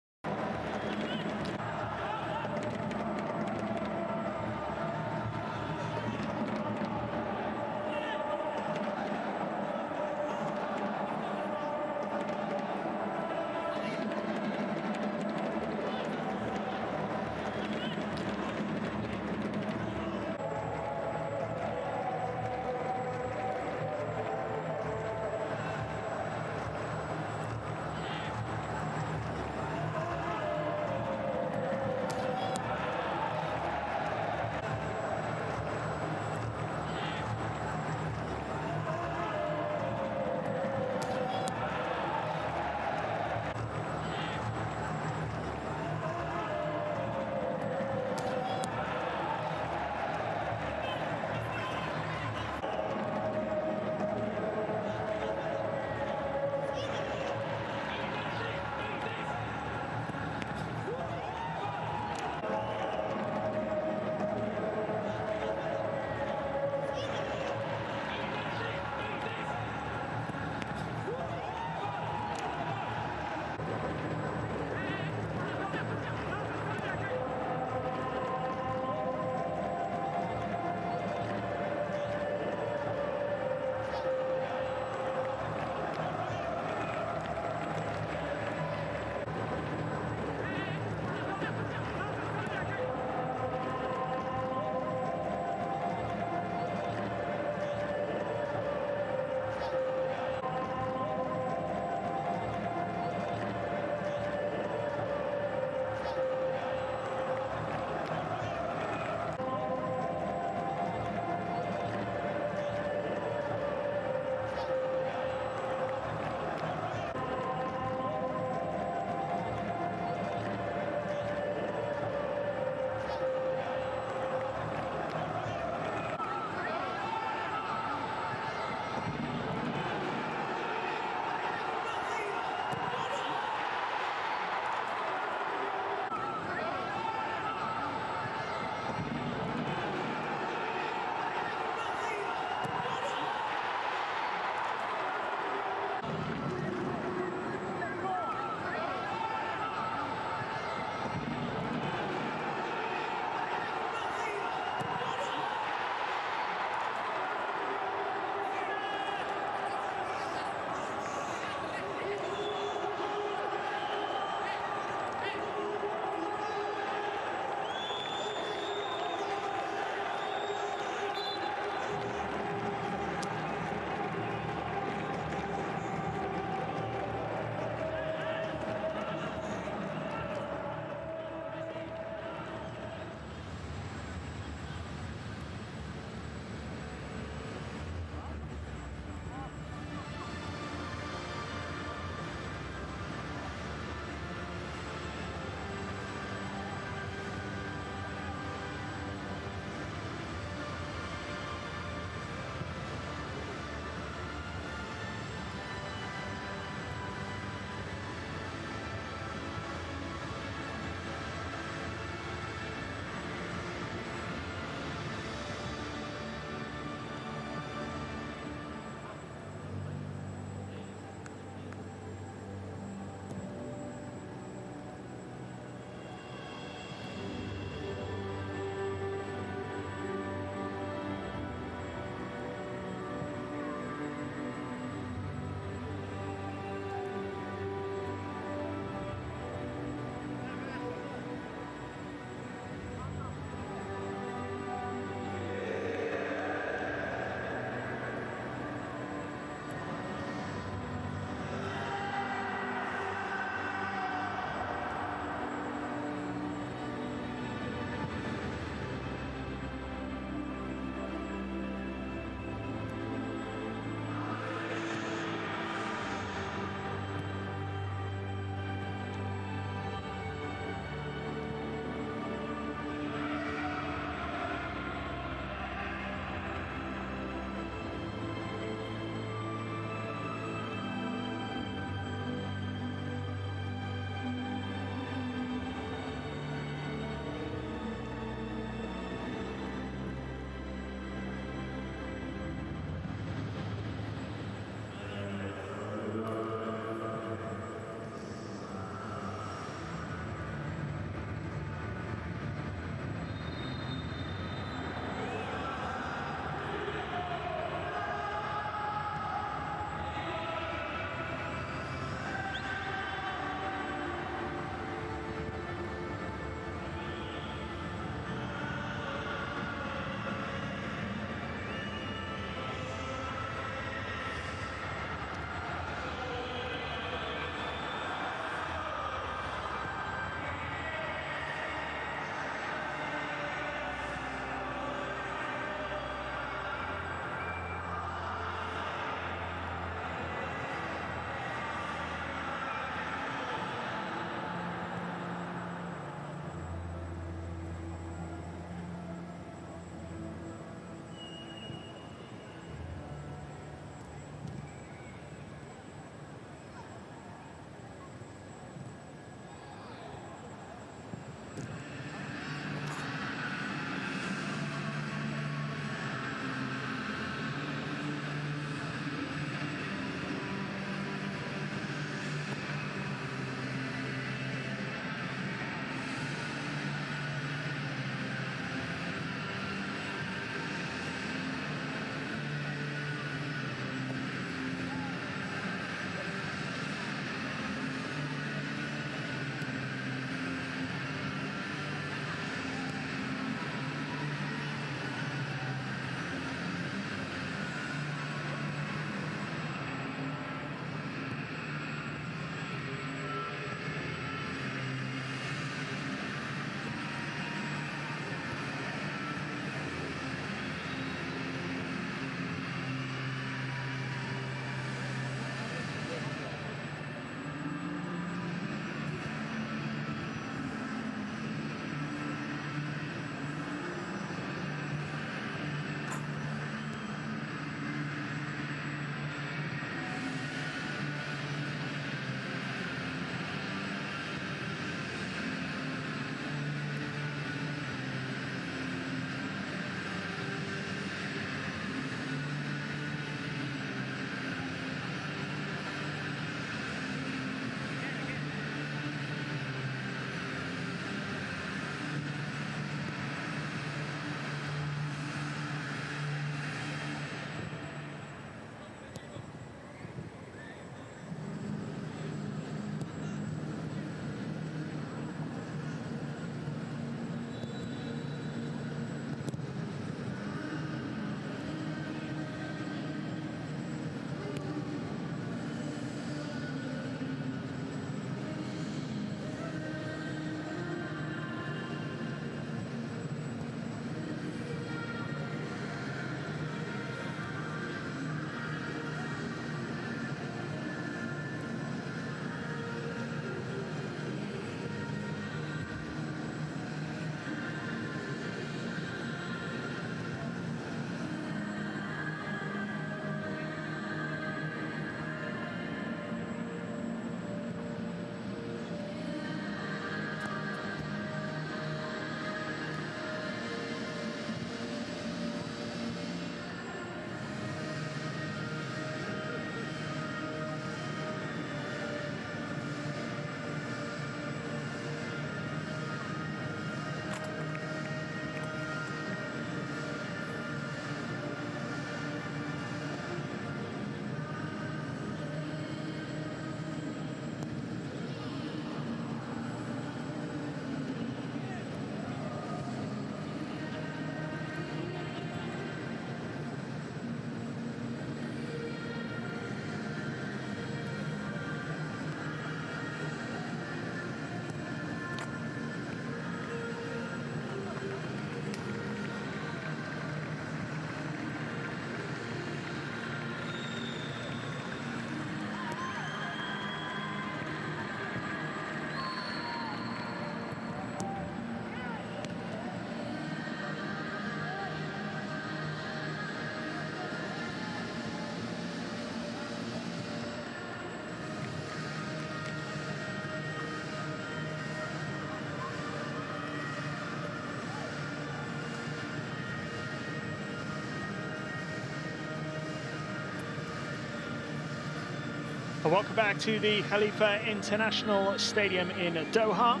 Welcome back to the Khalifa International Stadium in Doha.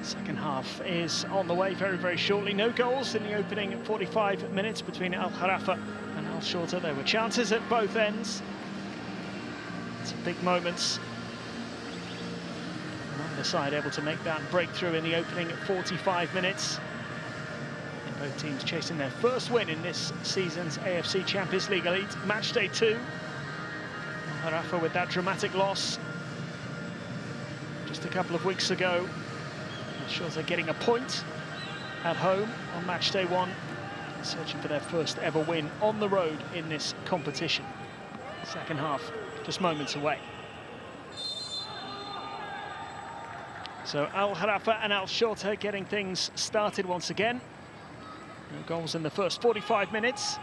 Second half is on the way very, very shortly. No goals in the opening 45 minutes between Al Gharafa and Al Shorta. There were chances at both ends. Some big moments. And either side able to make that breakthrough in the opening 45 minutes. And both teams chasing their first win in this season's AFC Champions League Elite. Matchday 2. Gharafa with that dramatic loss just a couple of weeks ago. Shorta getting a point at home on matchday 1, searching for their first ever win on the road in this competition. Second half just moments away. So Al Gharafa and Al Shorta getting things started once again. No goals in the first 45 minutes.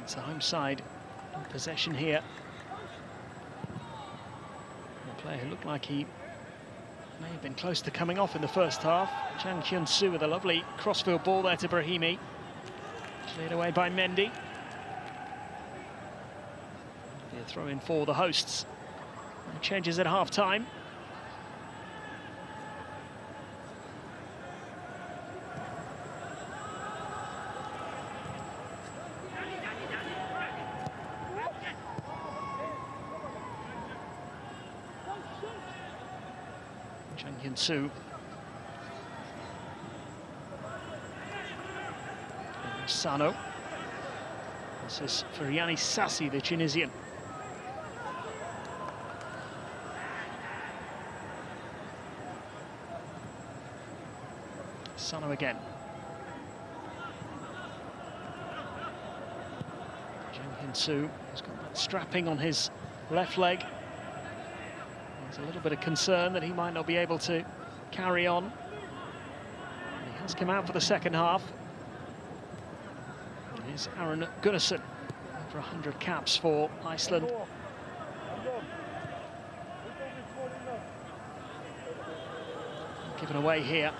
It's the home side in possession here. The player who looked like he may have been close to coming off in the first half. Chang Hyun-soo with a lovely crossfield ball there to Brahimi. Cleared away by Mendy. A throw in for the hosts. No changes at half-time. Chang Hyun-soo. Sano. This is for Yannis Sassi, the Tunisian. Sano again. Chang Hyun-soo has got that strapping on his left leg. There's a little bit of concern that he might not be able to carry on. He has come out for the second half. Here's Aron Gunnarsson, over 100 caps for Iceland. Given away here.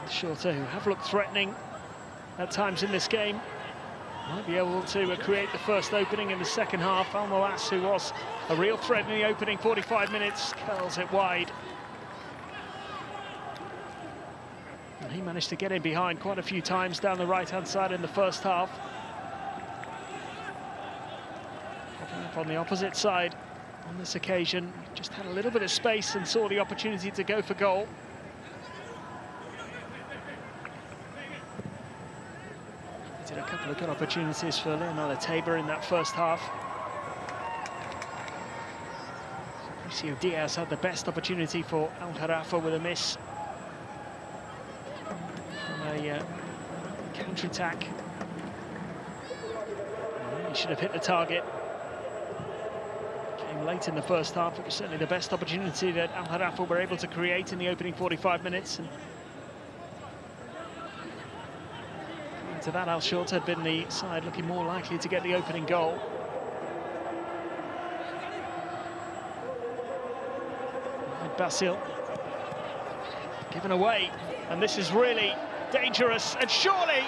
Shorta, who have looked threatening at times in this game, might be able to create the first opening in the second half. Al-Moas, who was a real threat in the opening 45 minutes, curls it wide. And he managed to get in behind quite a few times down the right-hand side in the first half. Popping up on the opposite side on this occasion. Just had a little bit of space and saw the opportunity to go for goal. A couple of good opportunities for Lionel Tabor in that first half. Fabricio Diaz had the best opportunity for Al Gharafa with a miss from a counter-attack. He should have hit the target. Came late in the first half. It was certainly the best opportunity that Al Gharafa were able to create in the opening 45 minutes. And to that, Al Shorta had been the side looking more likely to get the opening goal. Basil given away, and this is really dangerous, and surely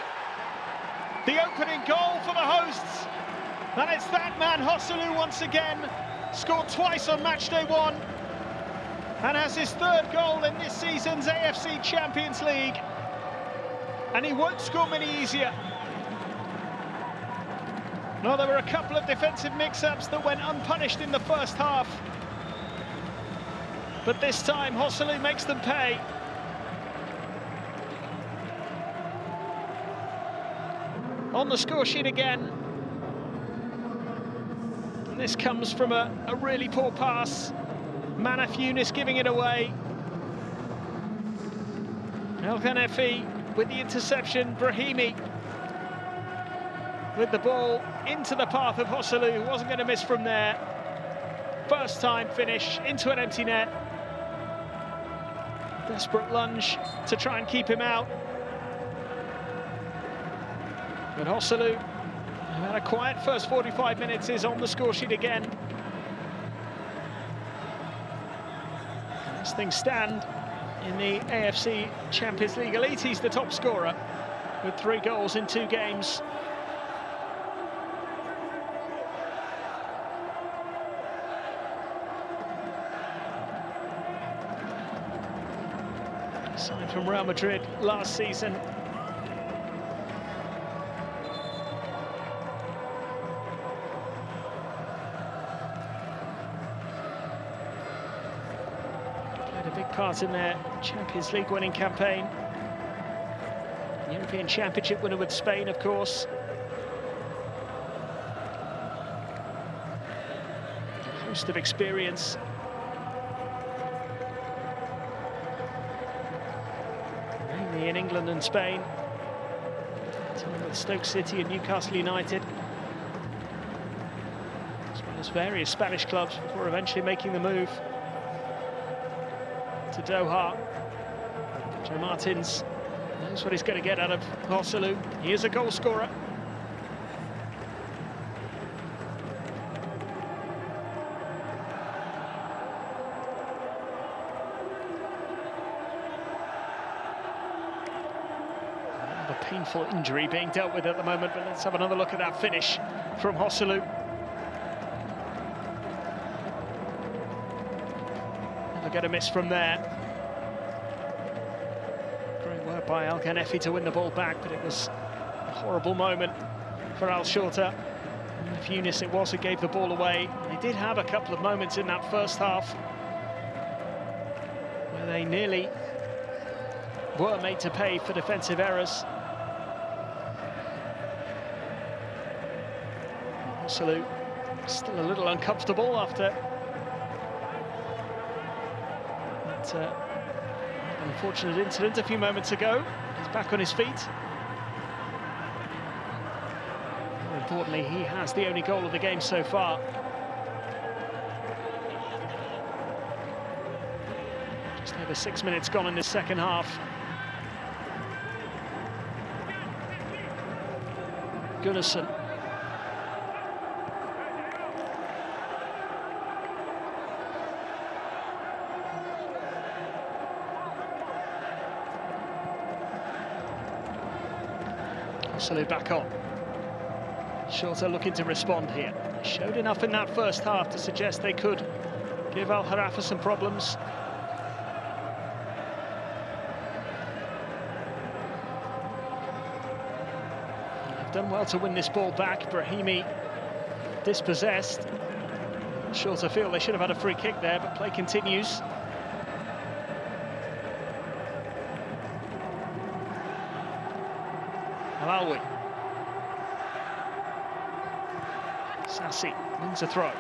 the opening goal for the hosts. And it's that man, Joselu, once again, scored twice on matchday 1 and has his third goal in this season's AFC Champions League. And he won't score many easier. No, there were a couple of defensive mix-ups that went unpunished in the first half. But this time, Joselu makes them pay. On the score sheet again. And this comes from a really poor pass. Manaf Yunus giving it away. El Ghanefi with the interception. Brahimi with the ball into the path of Joselu, who wasn't going to miss from there. First time finish into an empty net. Desperate lunge to try and keep him out. But Joselu, who had a quiet first 45 minutes, is on the score sheet again. As things stand in the AFC Champions League Elite, he's the top scorer with 3 goals in 2 games. Signed from Real Madrid last season. Played a big part in their Champions League winning campaign. European Championship winner with Spain, of course. A host of experience. Mainly in England and Spain. Teaming with Stoke City and Newcastle United. As well as various Spanish clubs before eventually making the move to Doha. Joe Martins knows what he's going to get out of Joselu. He is a goal scorer. A painful injury being dealt with at the moment, but let's have another look at that finish from Joselu. Never get a miss from there. By Al Gharafa to win the ball back, but it was a horrible moment for Al Shorta. And if Yunus it was who gave the ball away. They did have a couple of moments in that first half where they nearly were made to pay for defensive errors. Joselu still a little uncomfortable after that unfortunate incident a few moments ago. He's back on his feet. More importantly, he has the only goal of the game so far. Just over 6 minutes gone in this second half. Gunnarsson. Joselu back on. Shorta looking to respond here. They showed enough in that first half to suggest they could give Al Gharafa some problems. They've done well to win this ball back. Brahimi dispossessed. Shorta feel they should have had a free kick there, but play continues. Alawi. Sassi wins a throw.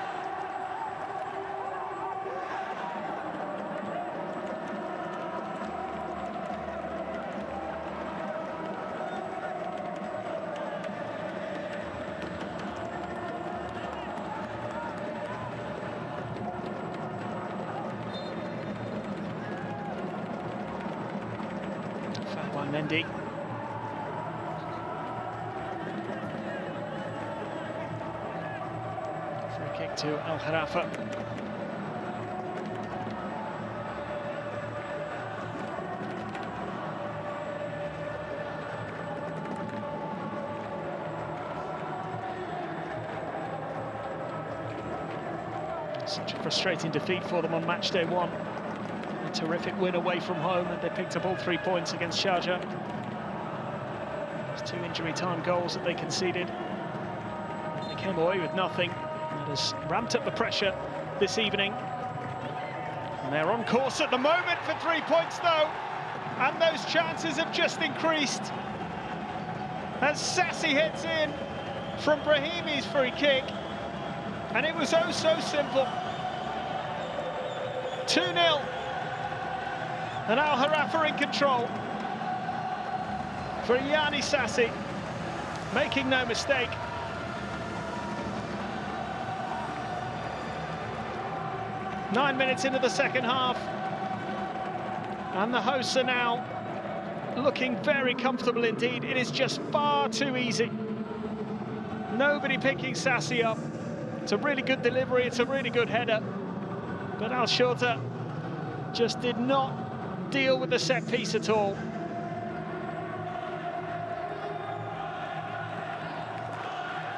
Foul by Mendy. To Al Gharafa. Such a frustrating defeat for them on match day one. A terrific win away from home, and they picked up all 3 points against Sharjah. Those 2 injury time goals that they conceded. They came away with nothing. That has ramped up the pressure this evening. And they're on course at the moment for 3 points, though. And those chances have just increased. As Sassi hits in from Brahimi's free kick. And it was oh so simple. 2-0. And Al Gharafa in control. For Yanni Sassi, making no mistake. 9 minutes into the second half, and the hosts are now looking very comfortable indeed. It is just far too easy. Nobody picking Sassi up. It's a really good delivery, it's a really good header, but Al Shorta just did not deal with the set piece at all.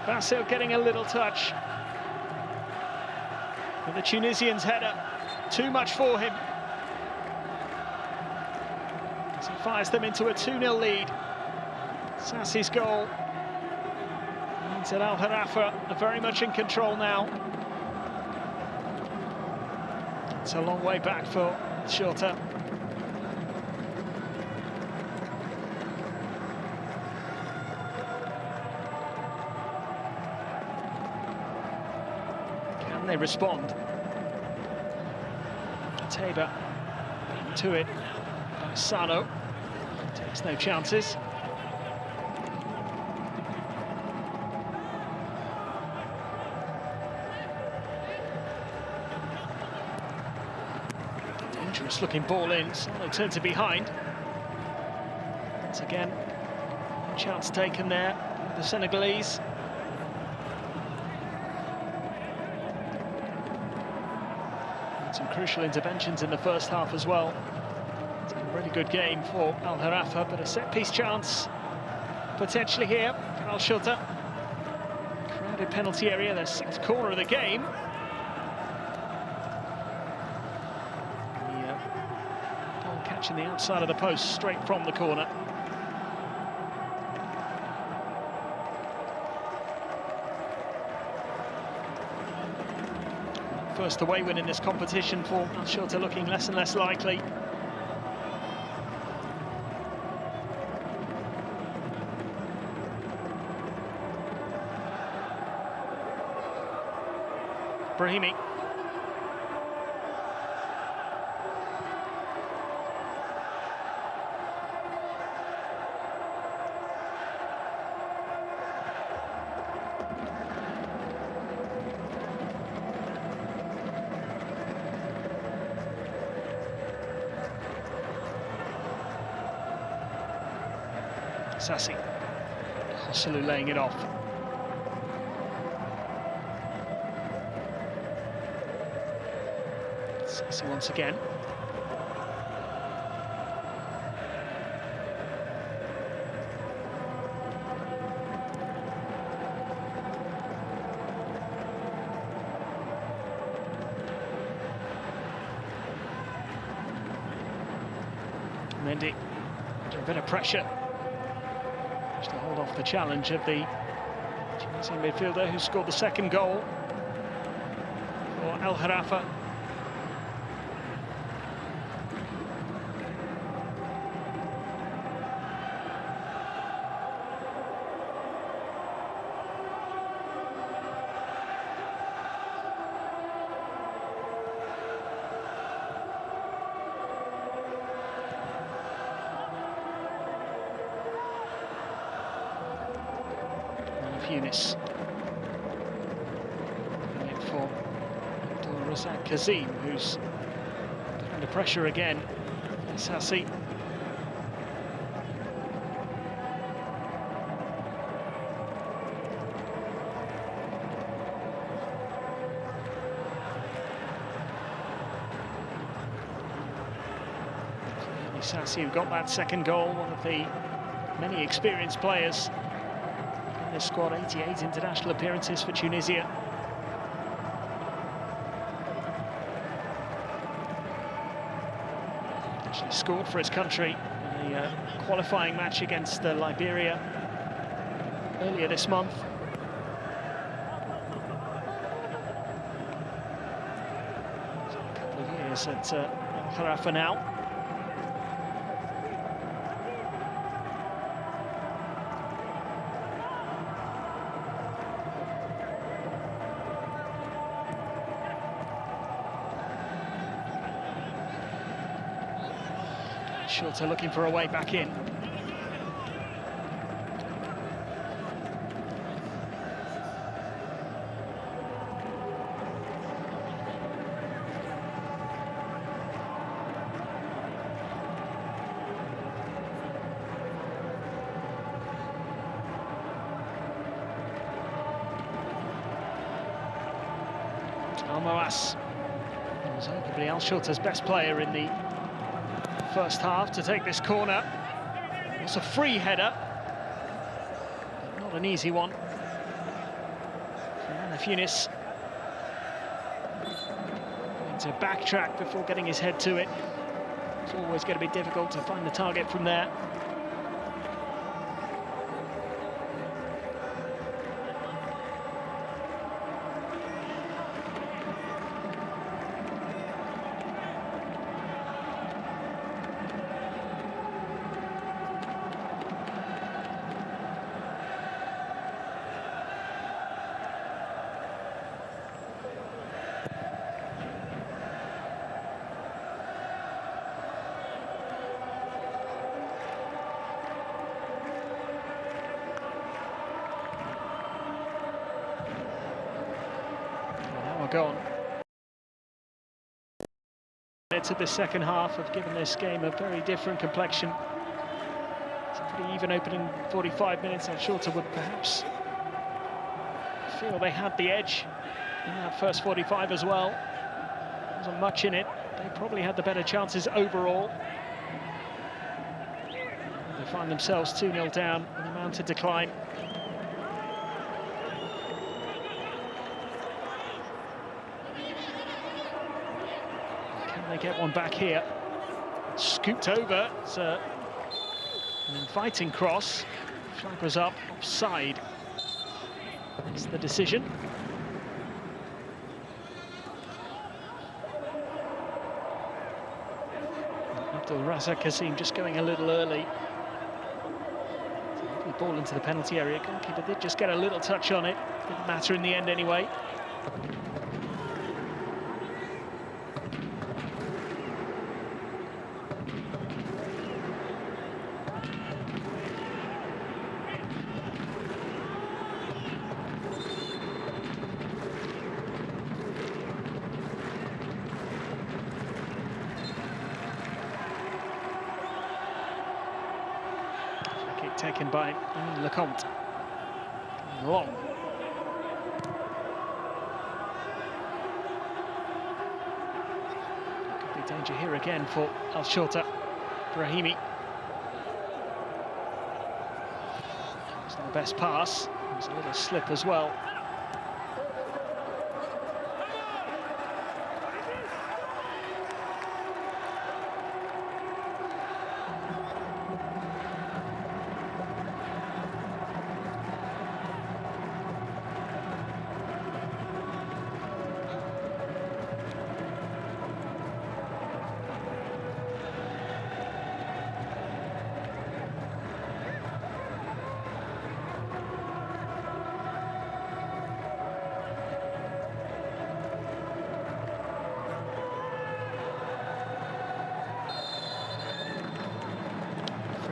Vasil getting a little touch. But the Tunisian's header, too much for him. fires them into a 2-0 lead. Sassi's goal means that Al Gharafa are very much in control now. It's a long way back for Shorta. Can they respond? Tabor to it by Sano. Takes no chances. Dangerous looking ball in. Sano turns it behind. Once again, chance taken there, the Senegalese. Some crucial interventions in the first half as well. It's been a really good game for Al Gharafa, but a set-piece chance potentially here for Al Shorta. Crowded penalty area, their 6th corner of the game. The ball catching the outside of the post straight from the corner. First away win in this competition for Al Shorta, looking less and less likely. Brahimi. Sassi. Hoselu laying it off. Sassi once again. Mendy under a bit of pressure to hold off the challenge of the Tunisian midfielder who scored the 2nd goal for Al Gharafa. Yunis. Going in for Razak Kazim, who's under pressure again. Sassi. Sassi, who got that 2nd goal, one of the many experienced players in this squad, 88 international appearances for Tunisia. Actually scored for his country in a qualifying match against Liberia earlier this month. So a couple of years at Al Gharafa now. Shorta looking for a way back in. Almoas was arguably Al Shorta's best player in the first half to take this corner. It's a free header, but not an easy one. Yunis going to backtrack before getting his head to it. It's always going to be difficult to find the target from there. Gone. To the second half have given this game a very different complexion. It's a pretty even opening 45 minutes. Al Shorta would perhaps feel they had the edge in that first 45 as well. There wasn't much in it. They probably had the better chances overall. They find themselves 2-0 down with a mounted decline. They get one back here, scooped over. It's an inviting cross. Flag was up, offside. That's the decision. Abdul-Razak Kasim just going a little early. The ball into the penalty area. Goalkeeper did just get a little touch on it. Didn't matter in the end anyway. Taken by Lecomte. Long. Could be danger here again for Al Shorta. Brahimi. It's not the best pass. There's a little slip as well.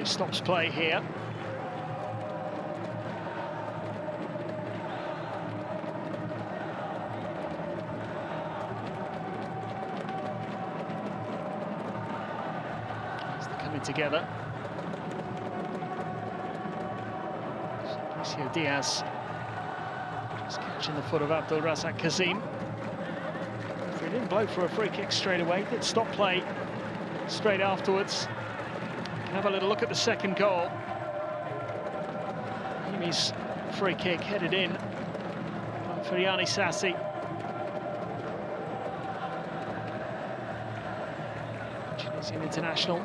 Stops play here. As they're coming together. Lucio Diaz just catching the foot of Abdul-Razak Kasim. He didn't blow for a free kick straight away, did stop play straight afterwards. Have a little look at the second goal. Brahimi's free kick headed in by Fariani Sassi. Tunisian international.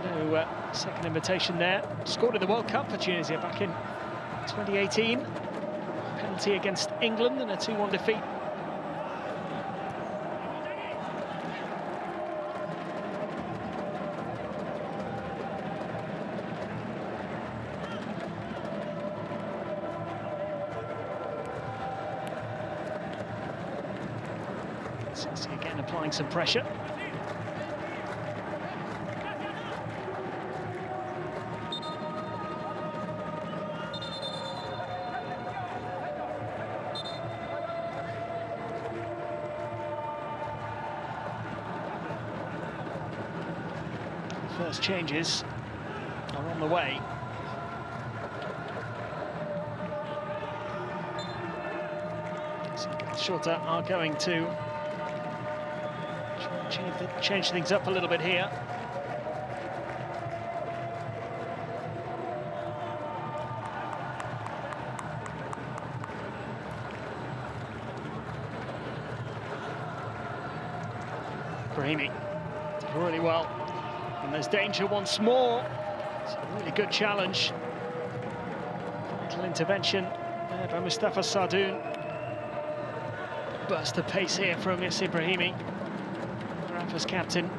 No second invitation there. Scored in the World Cup for Tunisia back in 2018. Penalty against England and a 2-1 defeat. Again applying some pressure. First changes are on the way. Shorta are going to change things up a little bit here. Brahimi did really well And there's danger once more. It's a really good challenge. Little intervention there by Mustafa Sardoon. Burst of pace here from Yasir Brahimi, Gharafa's captain.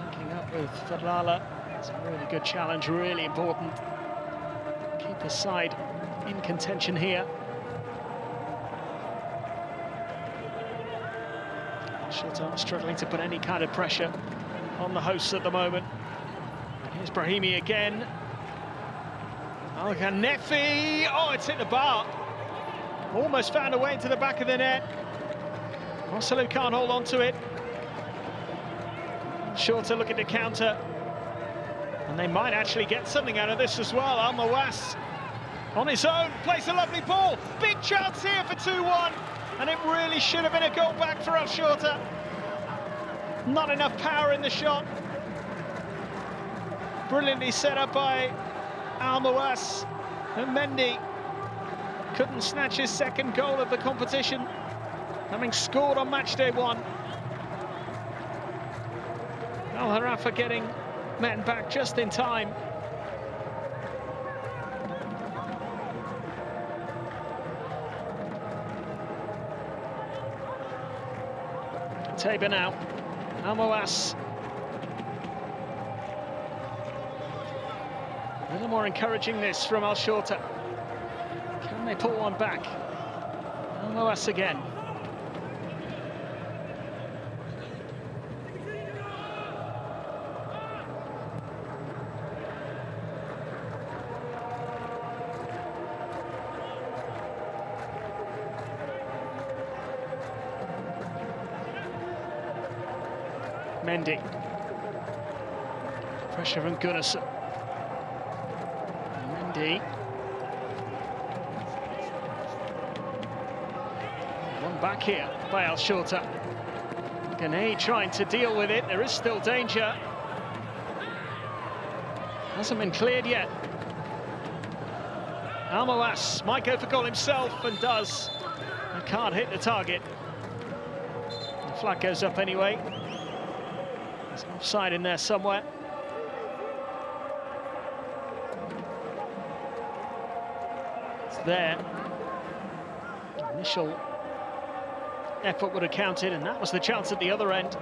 Linking up with Fadlala. It's a really good challenge, really important. Keeper's side in contention here. Shorta struggling to put any kind of pressure on the hosts at the moment. Here's Brahimi again. Al-Hanefi, oh, it's hit the bar. Almost found a way into the back of the net. Marcelo can't hold on to it. Shorta looking to counter. And they might actually get something out of this as well. Al-Mawas on his own, plays a lovely ball. Big chance here for 2-1. And it really should have been a goal back for Al Shorta. Not enough power in the shot. Brilliantly set up by Al-Mawas. And Mendy couldn't snatch his second goal of the competition, having scored on matchday 1. Al-Gharafa getting men back just in time. Tabor now, Al-Mawas. A little more encouraging this from Al Shorta. Can they pull one back? Al-Mawas again. Mendy. Pressure from Gunnarsson. Mendy. One back here by Al Shorta. Ghanay trying to deal with it. There is still danger. Hasn't been cleared yet. Al-Mawas might go for goal himself and does. And can't hit the target. The flag goes up anyway. There's an offside in there somewhere. It's there. Initial effort would have counted, and that was the chance at the other end.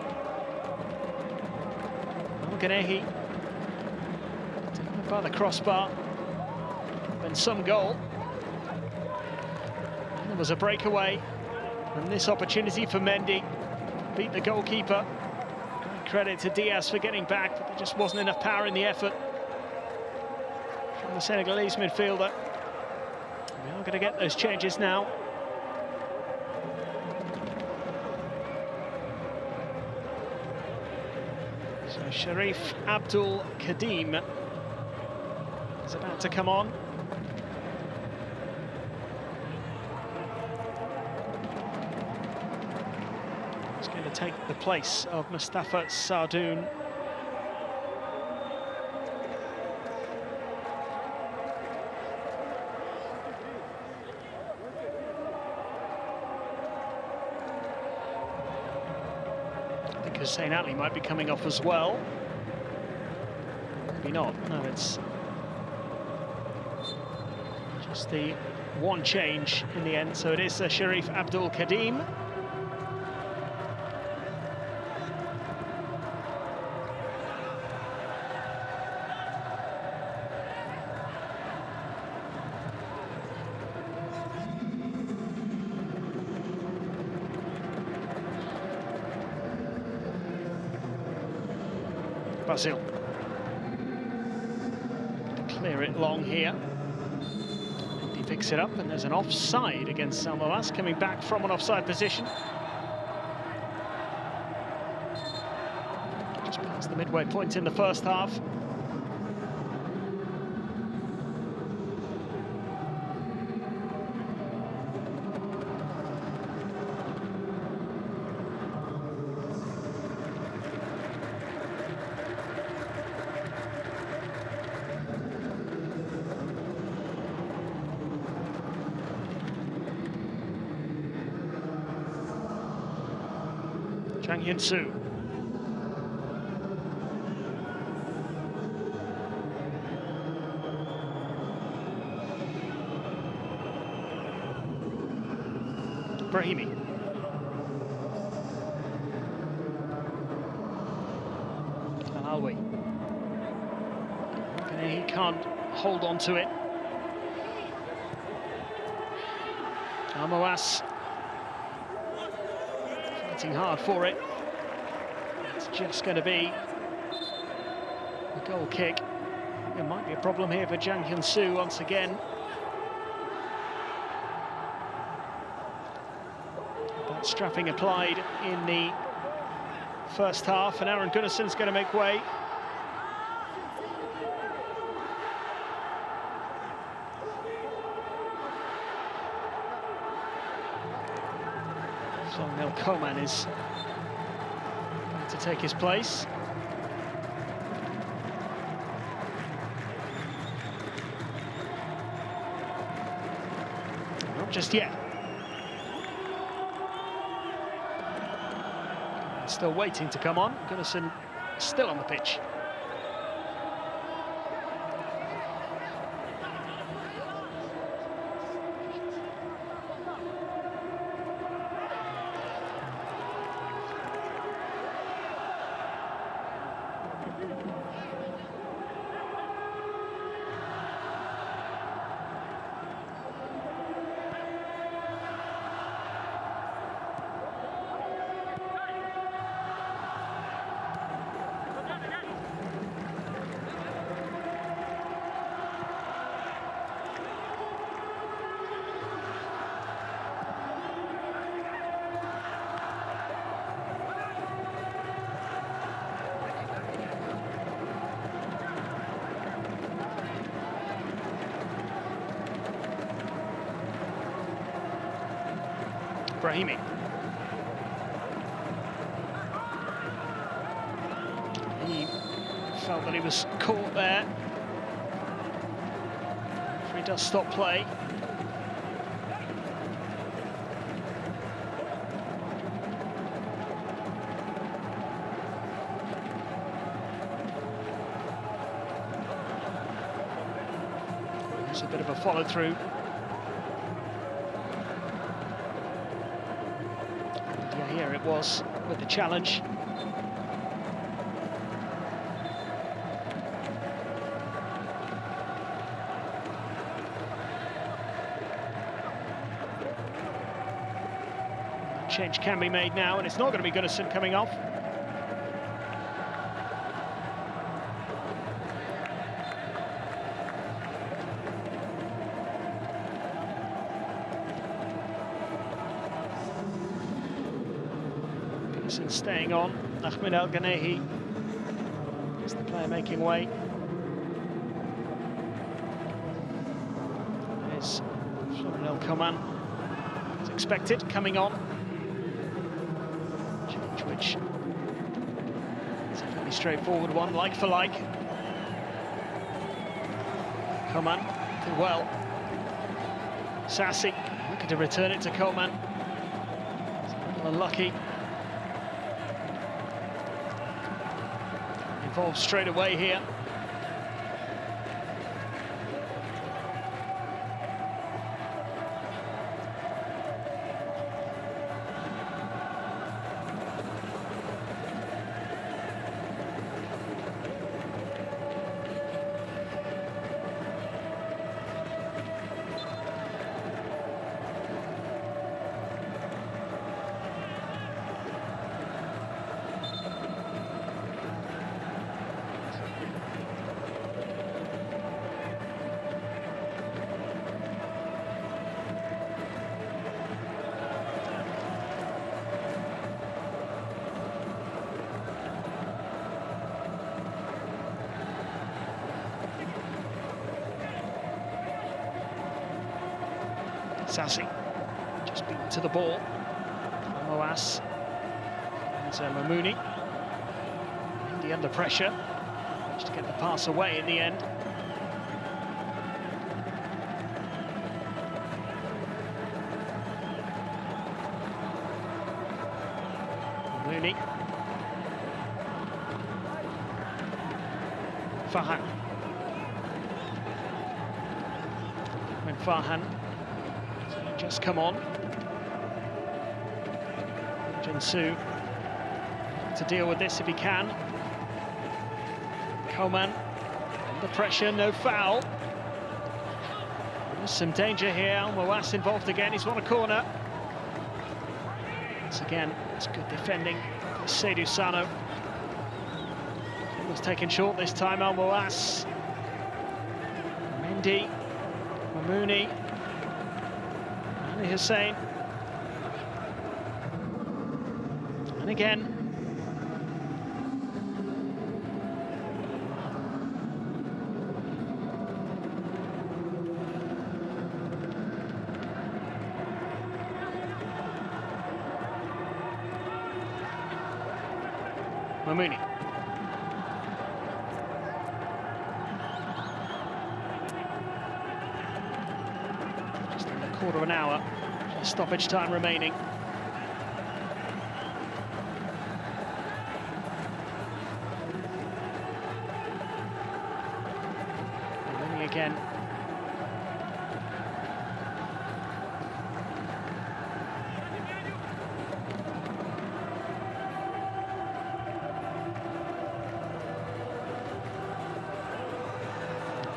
Al-Ghanehi by the crossbar. Then some goal. And there was a breakaway. And this opportunity for Mendy. Beat the goalkeeper. Great credit to Diaz for getting back, but there just wasn't enough power in the effort from the Senegalese midfielder. We are going to get those changes now. So Sharif Abdul Kadim is about to come on. He's going to take the place of Mustafa Sardoon. Hussein Ali might be coming off as well. Maybe not. No, it's just the one change in the end. So it is Sharif Abdul Kadim. Brazil to clear it long here. And he picks it up, and there's an offside against Al-Mawas, coming back from an offside position. Just past the midway point in the first half. Chang Hyun-soo. Brahimi. Al-Alwi. He can't hold on to it. Al-Moas fighting hard for it. It's just going to be a goal kick. There might be a problem here for Jang Hyun-soo once again. That strapping applied in the first half, and Aaron Gunnarsson's going to make way. Song-Nil Koman is going to take his place. Not just yet. Still waiting to come on. Gunnarsson still on the pitch. Brahimi. He felt that he was caught there. If he does stop play. It's a bit of a follow-through. Here it was with the challenge. Change can be made now, and it's not going to be Gunnarsson coming off. Staying on. Ahmed El Ghanehi is the player making way. There's Song-Nil Koman, as expected, coming on. Change which is a fairly straightforward one, like for like. Koman did well. Sassy looking to return it to Koman. It's a little unlucky. Involved straight away here. Sassy just beaten to the ball. Moas and Mamouni. Indy under pressure. Managed to get the pass away in the end. Mamouni. Farhan. When Farhan just come on. Jinsu to deal with this if he can. Coman under pressure, no foul. There's some danger here. Al Moas involved again. He's won a corner. Once again, it's good defending. Seydou Sano. It was taken short this time. Al Moas. Mendy. Mamouni. Ali Hussein. And again. Mamouni. Just under a quarter of an hour, stoppage time remaining. Mamouni again.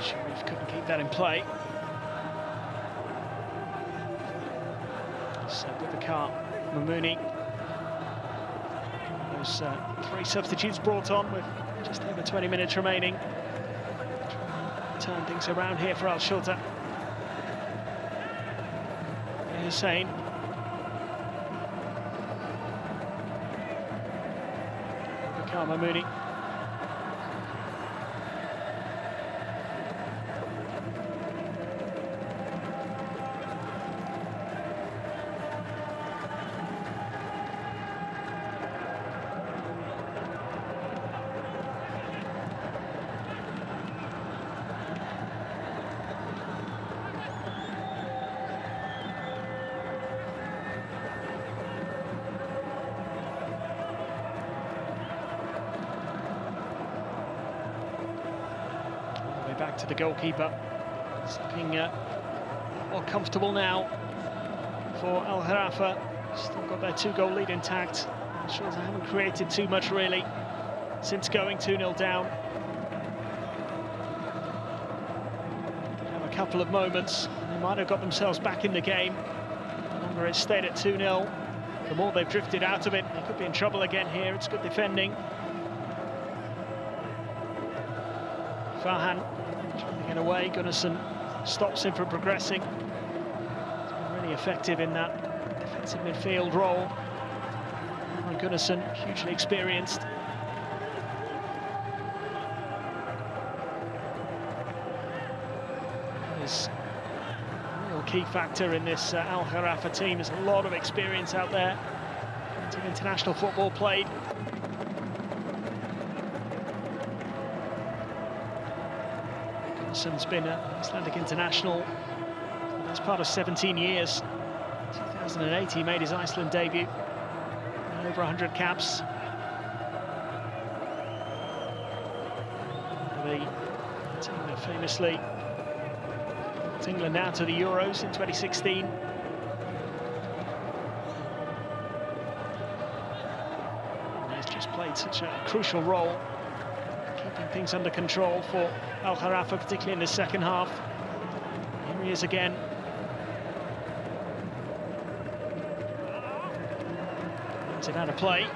Sharif couldn't keep that in play. So with the car, Mamouni. Those 3 substitutes brought on with just over 20 minutes remaining. Turn things around here for Al Shorta. Hussein. The car, Mamouni. Back to the goalkeeper. It's looking more comfortable now for Al Gharafa. Still got their 2-goal lead intact. Sure, they haven't created too much really since going 2-0 down. Have a couple of moments. They might have got themselves back in the game. The longer it stayed at 2-0, the more they've drifted out of it. They could be in trouble again here. It's good defending. Farhan trying to get away. Gunnarsson stops him from progressing. He's been really effective in that defensive midfield role. Gunnarsson, hugely experienced. He's a real key factor in this Al Gharafa team. There's a lot of experience out there. Some international football played. Gunnarsson has been an Icelandic international for the best part of 17 years. 2008 he made his Iceland debut. Over 100 caps. The team that famously took England out to the Euros in 2016. And he's just played such a crucial role, keeping things under control for Al Gharafa, particularly in the second half. Here he is again. It out of play.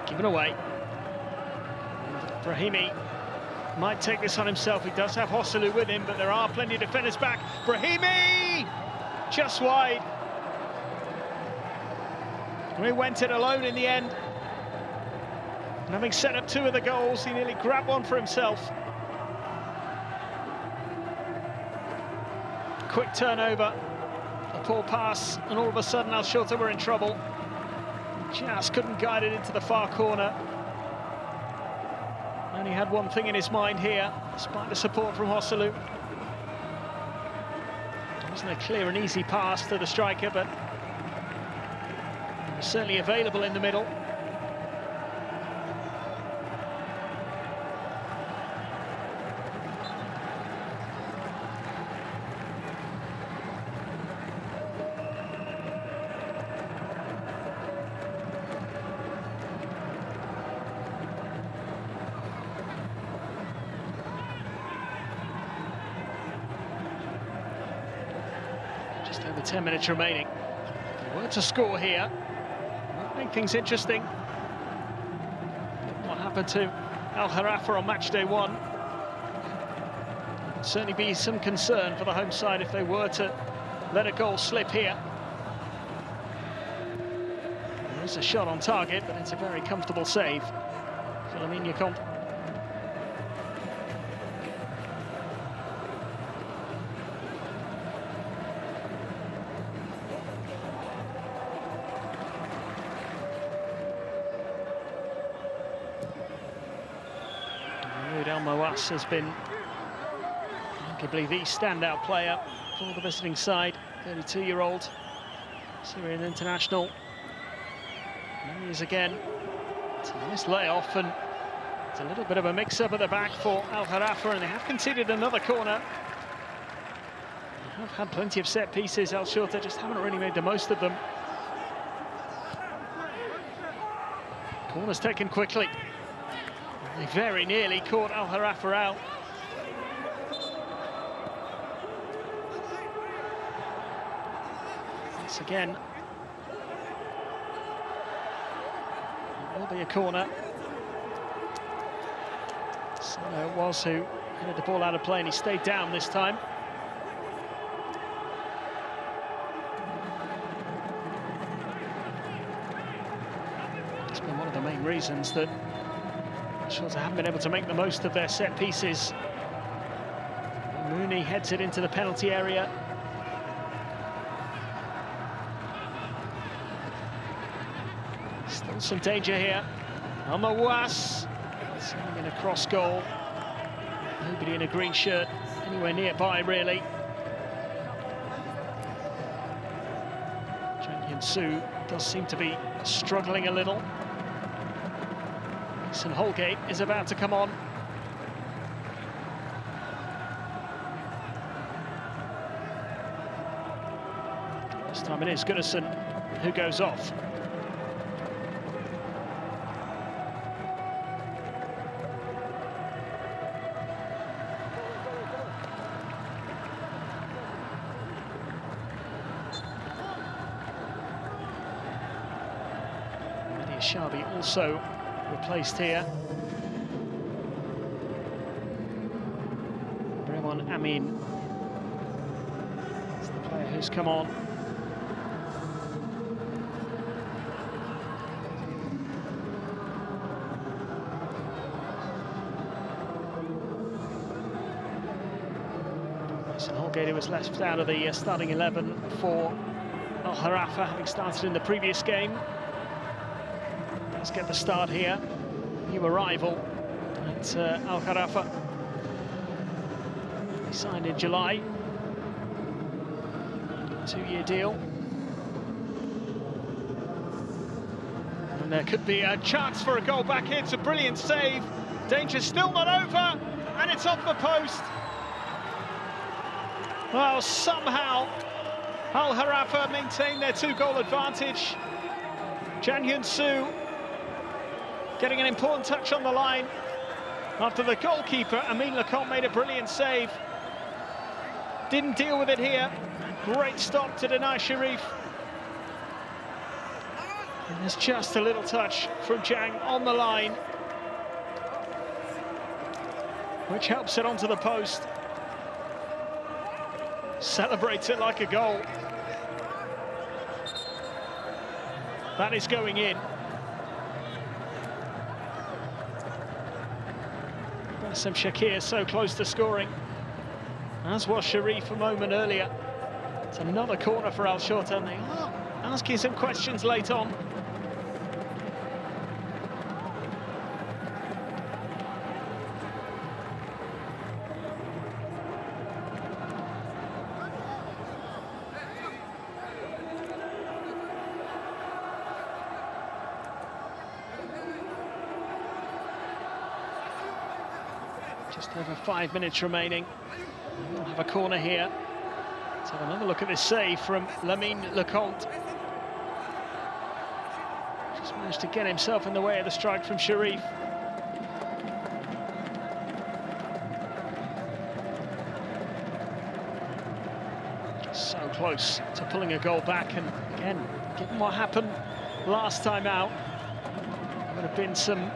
Given away. Brahimi might take this on himself. He does have Hosselu with him, but there are plenty of defenders back. Brahimi! Just wide. And he went it alone in the end. And having set up 2 of the goals, he nearly grabbed one for himself. Quick turnover, a poor pass, and all of a sudden Al Shorta were in trouble. Just couldn't guide it into the far corner. And he had one thing in his mind here, despite the support from Hosselu. It wasn't a clear and easy pass to the striker, but it was certainly available in the middle. Just over 10 minutes remaining. If they were to score here, might make things interesting. What happened to Al Gharafa on match day 1? There'd certainly be some concern for the home side if they were to let a goal slip here. There's a shot on target, but it's a very comfortable save for Lecomte. Has been arguably the standout player for the visiting side, 32-year-old Syrian international. And he is again. It's a nice layoff, and it's a little bit of a mix-up at the back for Al Gharafa, and they have conceded another corner. They have had plenty of set pieces. Al Shorta just haven't really made the most of them. Corner's taken quickly. They very nearly caught Al Gharafa out. Once again, it will be a corner. So it was who headed the ball out of play, and he stayed down this time. It's been one of the main reasons that Shorta haven't been able to make the most of their set pieces. Mooney heads it into the penalty area. Still some danger here. Almawas sending in a cross goal. Nobody in a green shirt anywhere nearby, really. Jang-Hyun-Soo does seem to be struggling a little. And Holgate is about to come on. This time it is Goodison who goes off. Shabi also replaced here. Bremon Amin is the player who's come on. Mason Holgate was left out of the starting 11 for Al Gharafa, having started in the previous game. Let's get the start here. New arrival at Al Gharafa. He signed in July. 2-year deal. And there could be a chance for a goal back here. It's a brilliant save. Danger's still not over, and it's off the post. Well, somehow Al Gharafa maintained their 2-goal advantage. Jang-Hyun-Soo getting an important touch on the line after the goalkeeper, Lecomte, made a brilliant save. Didn't deal with it here. Great stop to deny Sharif. And there's just a little touch from Jang on the line, which helps it onto the post. Celebrates it like a goal. That is going in. Bassem Shakir so close to scoring, as was Sharif a moment earlier. It's another corner for Al Shorta, and they are asking some questions late on. Just over 5 minutes remaining. We'll have a corner here. Let's have another look at this save from Lecomte. Just managed to get himself in the way of the strike from Sharif. So close to pulling a goal back, and again, given what happened last time out, there would have been some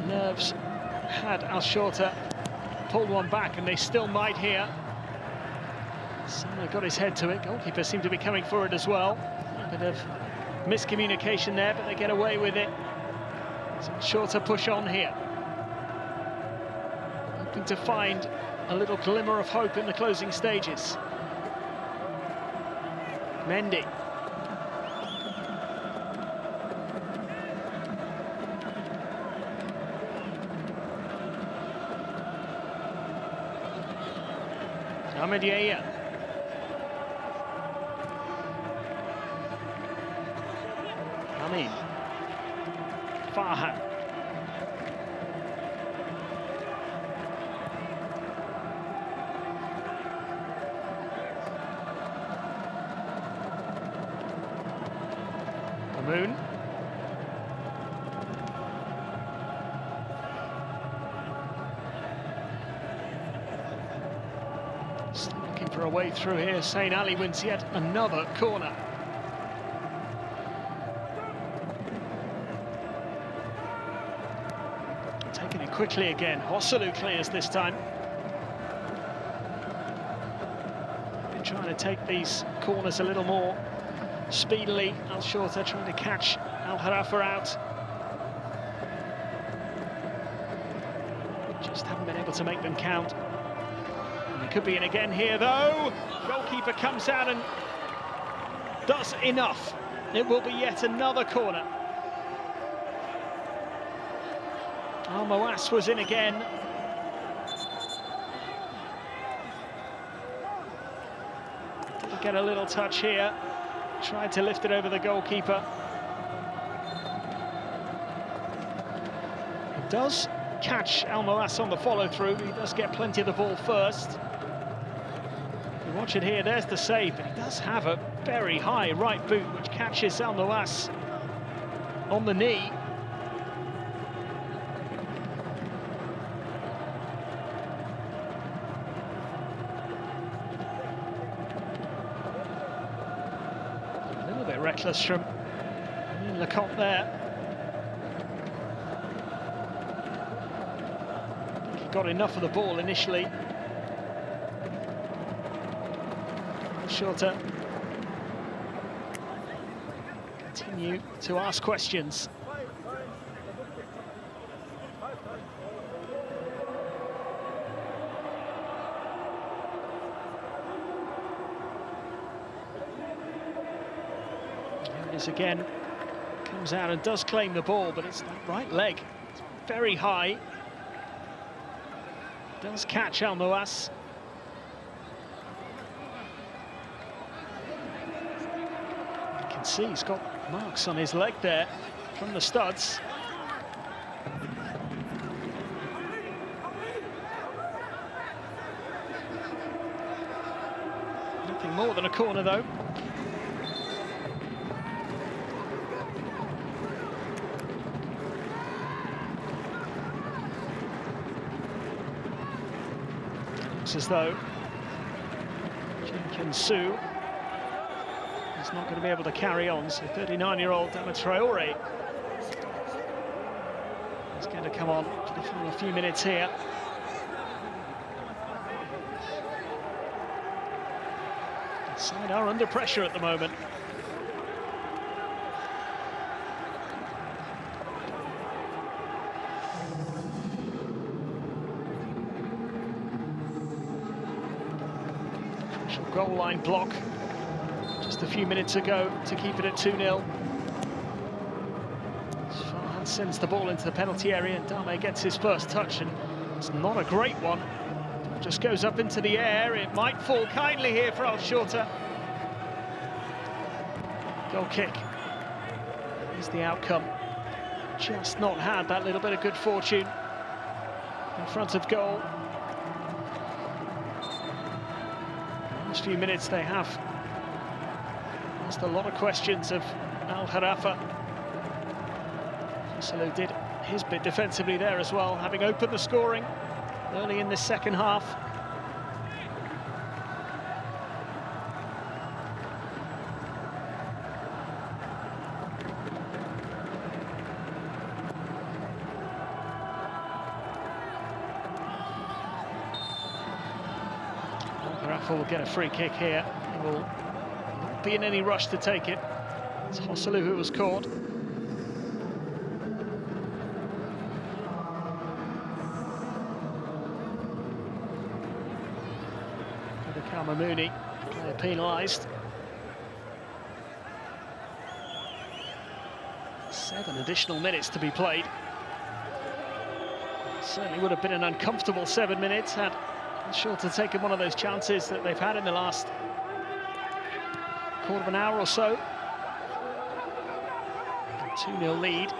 nerves had Al Shorta pulled one back, and they still might here. Someone got his head to it. Goalkeeper seemed to be coming for it as well. A bit of miscommunication there, but they get away with it. So Shorta push on here, hoping to find a little glimmer of hope in the closing stages. Mendy. Ahmadiyya. Amin. Farhan. Moon. Still looking for a way through here. Saint Ali wins yet another corner. Taking it quickly again. Hosselu clears this time. Been trying to take these corners a little more speedily. Al Shorta trying to catch Al Gharafa out. Just haven't been able to make them count. And it could be in again here though. Goalkeeper comes out and does enough. It will be yet another corner. Al Moas was in again. Did get a little touch here. Tried to lift it over the goalkeeper. He does catch Al Moas on the follow-through. He does get plenty of the ball first. You watch it here, there's the save, but he does have a very high right boot, which catches Al Moas on the knee. Reckless from Lecompte there. He got enough of the ball initially. Shorta continue to ask questions. Again, comes out and does claim the ball, but it's that right leg. It's very high. Does catch Al Moas. You can see he's got marks on his leg there from the studs. Nothing more than a corner though. As though Jenkins-Su is not going to be able to carry on, so 39-year-old Dama Traore is going to come on for the final few minutes here. The side are under pressure at the moment. Goal line block just a few minutes ago to keep it at 2-0. Farhan sends the ball into the penalty area, and Dame gets his first touch, and it's not a great one. It just goes up into the air. It might fall kindly here for Al Shorta. Goal kick is the outcome. Just not had that little bit of good fortune in front of goal. Last few minutes they have asked a lot of questions of Al Gharafa. Hosselu did his bit defensively there as well, having opened the scoring. early in the second half. Gharafa will get a free kick here. He will not be in any rush to take it. It's Hosselu who was caught. Mooney, they're penalised. 7 additional minutes to be played. Certainly would have been an uncomfortable 7 minutes had Al Shorta taken one of those chances that they've had in the last quarter of an hour or so. 2-0 lead.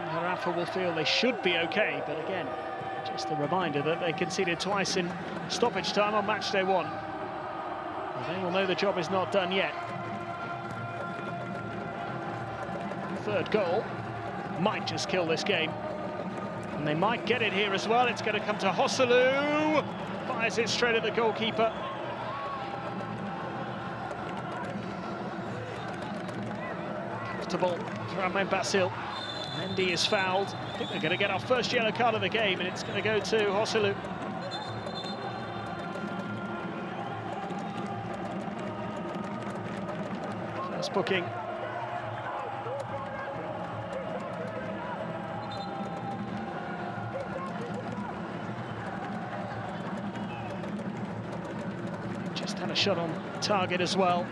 Gharafa will feel they should be okay, but again, just a reminder that they conceded twice in stoppage time on match day 1. They will know the job is not done yet. Third goal might just kill this game. And they might get it here as well. It's going to come to Hosselu. Fires it straight at the goalkeeper. Comfortable for Ahmed Basil. Mendy is fouled. I think they're going to get our first yellow card of the game, and it's going to go to Hosselu. First booking. Just had a shot on target as well.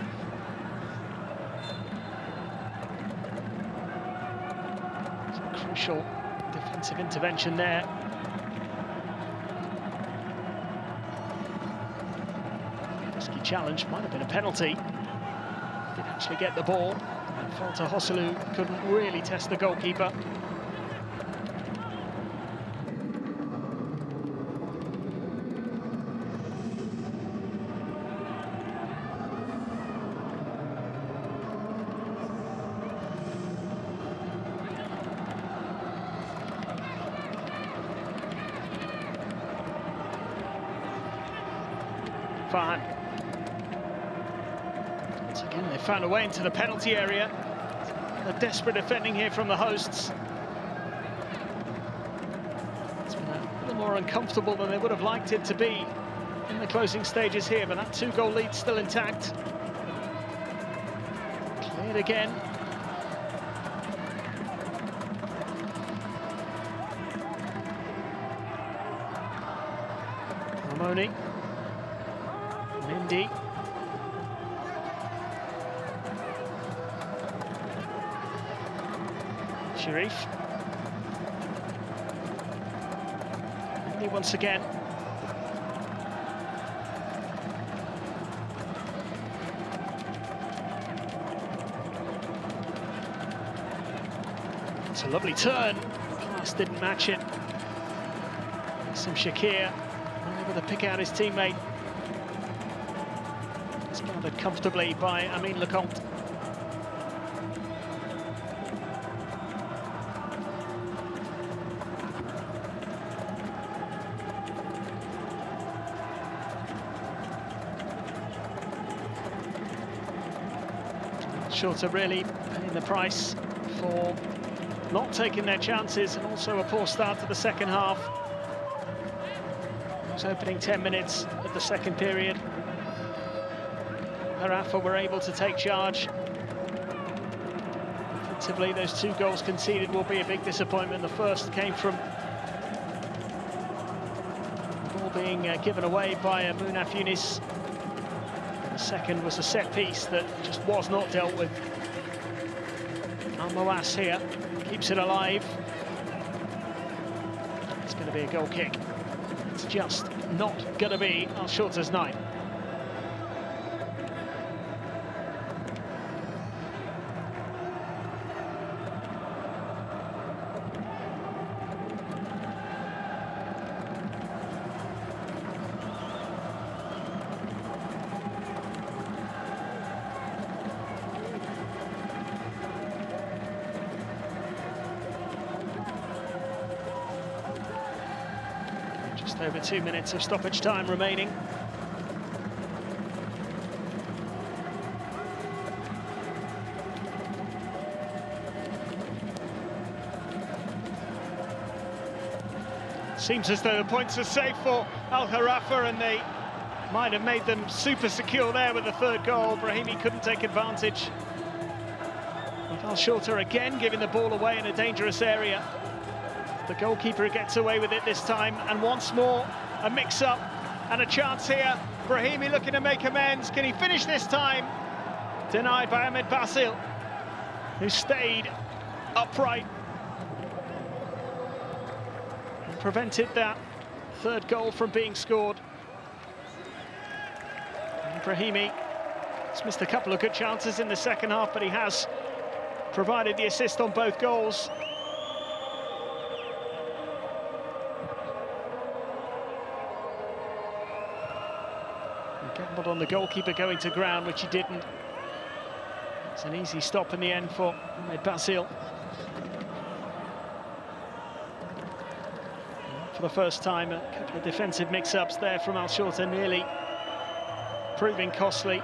Crucial defensive intervention there. Risky challenge, might have been a penalty. Did actually get the ball. And fell to Hosselu, couldn't really test the goalkeeper. Fine. Once again, they found a way into the penalty area. A desperate defending here from the hosts. It's been a little more uncomfortable than they would have liked it to be in the closing stages here, but that 2-goal lead still intact. Cleared again. Ramoni. Mendy. Sharif. Mendy once again. It's a lovely turn. Pass didn't match it. Some Shakir able to pick out his teammate. Gathered comfortably by Amin Lecomte. Shorta really paying the price for not taking their chances, and also a poor start to the second half. Those opening 10 minutes of the second period. Gharafa were able to take charge. Defensively, those 2 goals conceded will be a big disappointment. The first came from the ball being given away by Munaf Yunis. And the second was a set piece that just was not dealt with. Al-Mawas here keeps it alive. It's going to be a goal kick. It's just not going to be Al Shorta's night. Just over 2 minutes of stoppage time remaining. Seems as though the points are safe for Al Gharafa, and they might have made them super secure there with the third goal. Brahimi couldn't take advantage. But Al Shorta again giving the ball away in a dangerous area. The goalkeeper gets away with it this time, and once more a mix-up and a chance here. Brahimi looking to make amends. Can he finish this time? Denied by Ahmed Basil, who stayed upright. Prevented that third goal from being scored. And Brahimi has missed a couple of good chances in the second half, but he has provided the assist on both goals. He gambled on the goalkeeper going to ground, which he didn't. It's an easy stop in the end for Ahmed Basil. For the first time, a couple of defensive mix-ups there from Al Shorta, nearly proving costly.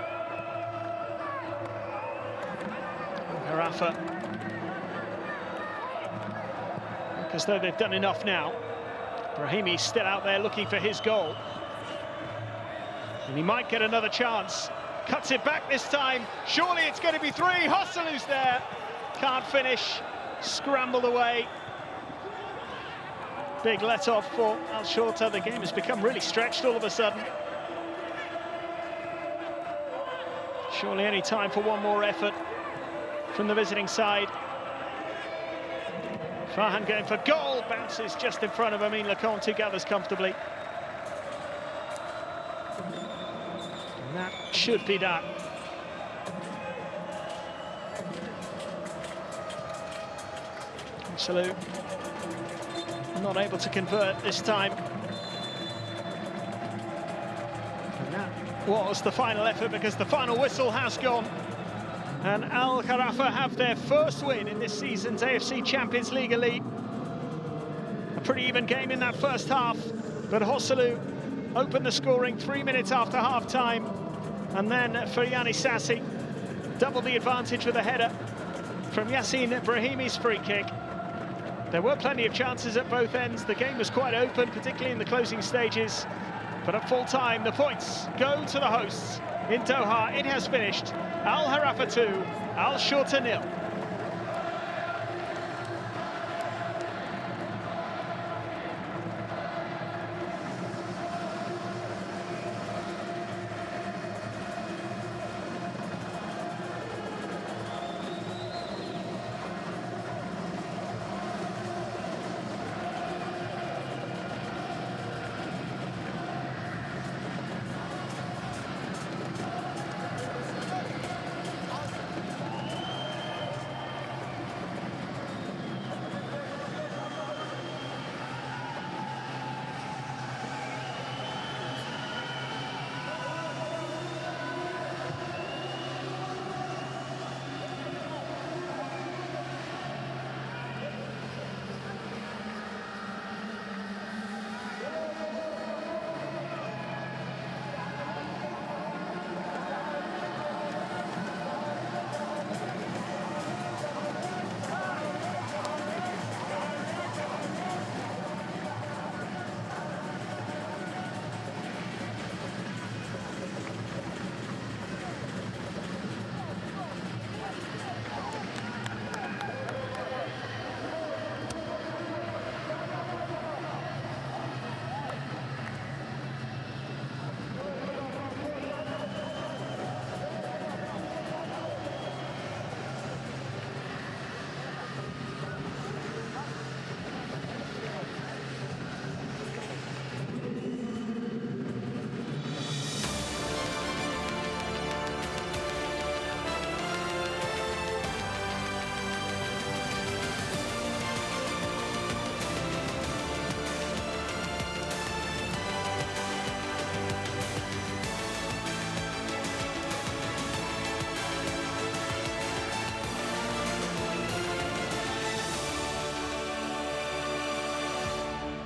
Gharafa look as though they've done enough now. Brahimi's still out there looking for his goal, and he might get another chance. Cuts it back this time. Surely it's going to be three. Hossalu's there, can't finish, scrambled away. Big let-off for Al Shorta. The game has become really stretched all of a sudden. Surely any time for one more effort from the visiting side. Farhan going for goal, bounces just in front of Amin Lecomte, who gathers comfortably. And that should be that. Salute. Not able to convert this time. And that was the final effort, because the final whistle has gone. And Al Gharafa have their first win in this season's AFC Champions League Elite. A pretty even game in that first half, but Hossalu opened the scoring 3 minutes after half-time. And then Feryani Sassi doubled the advantage with a header from Yassine Brahimi's free kick. There were plenty of chances at both ends. The game was quite open, particularly in the closing stages. But at full time, the points go to the hosts in Doha. It has finished. Al Gharafa 2, Al Shorta 0.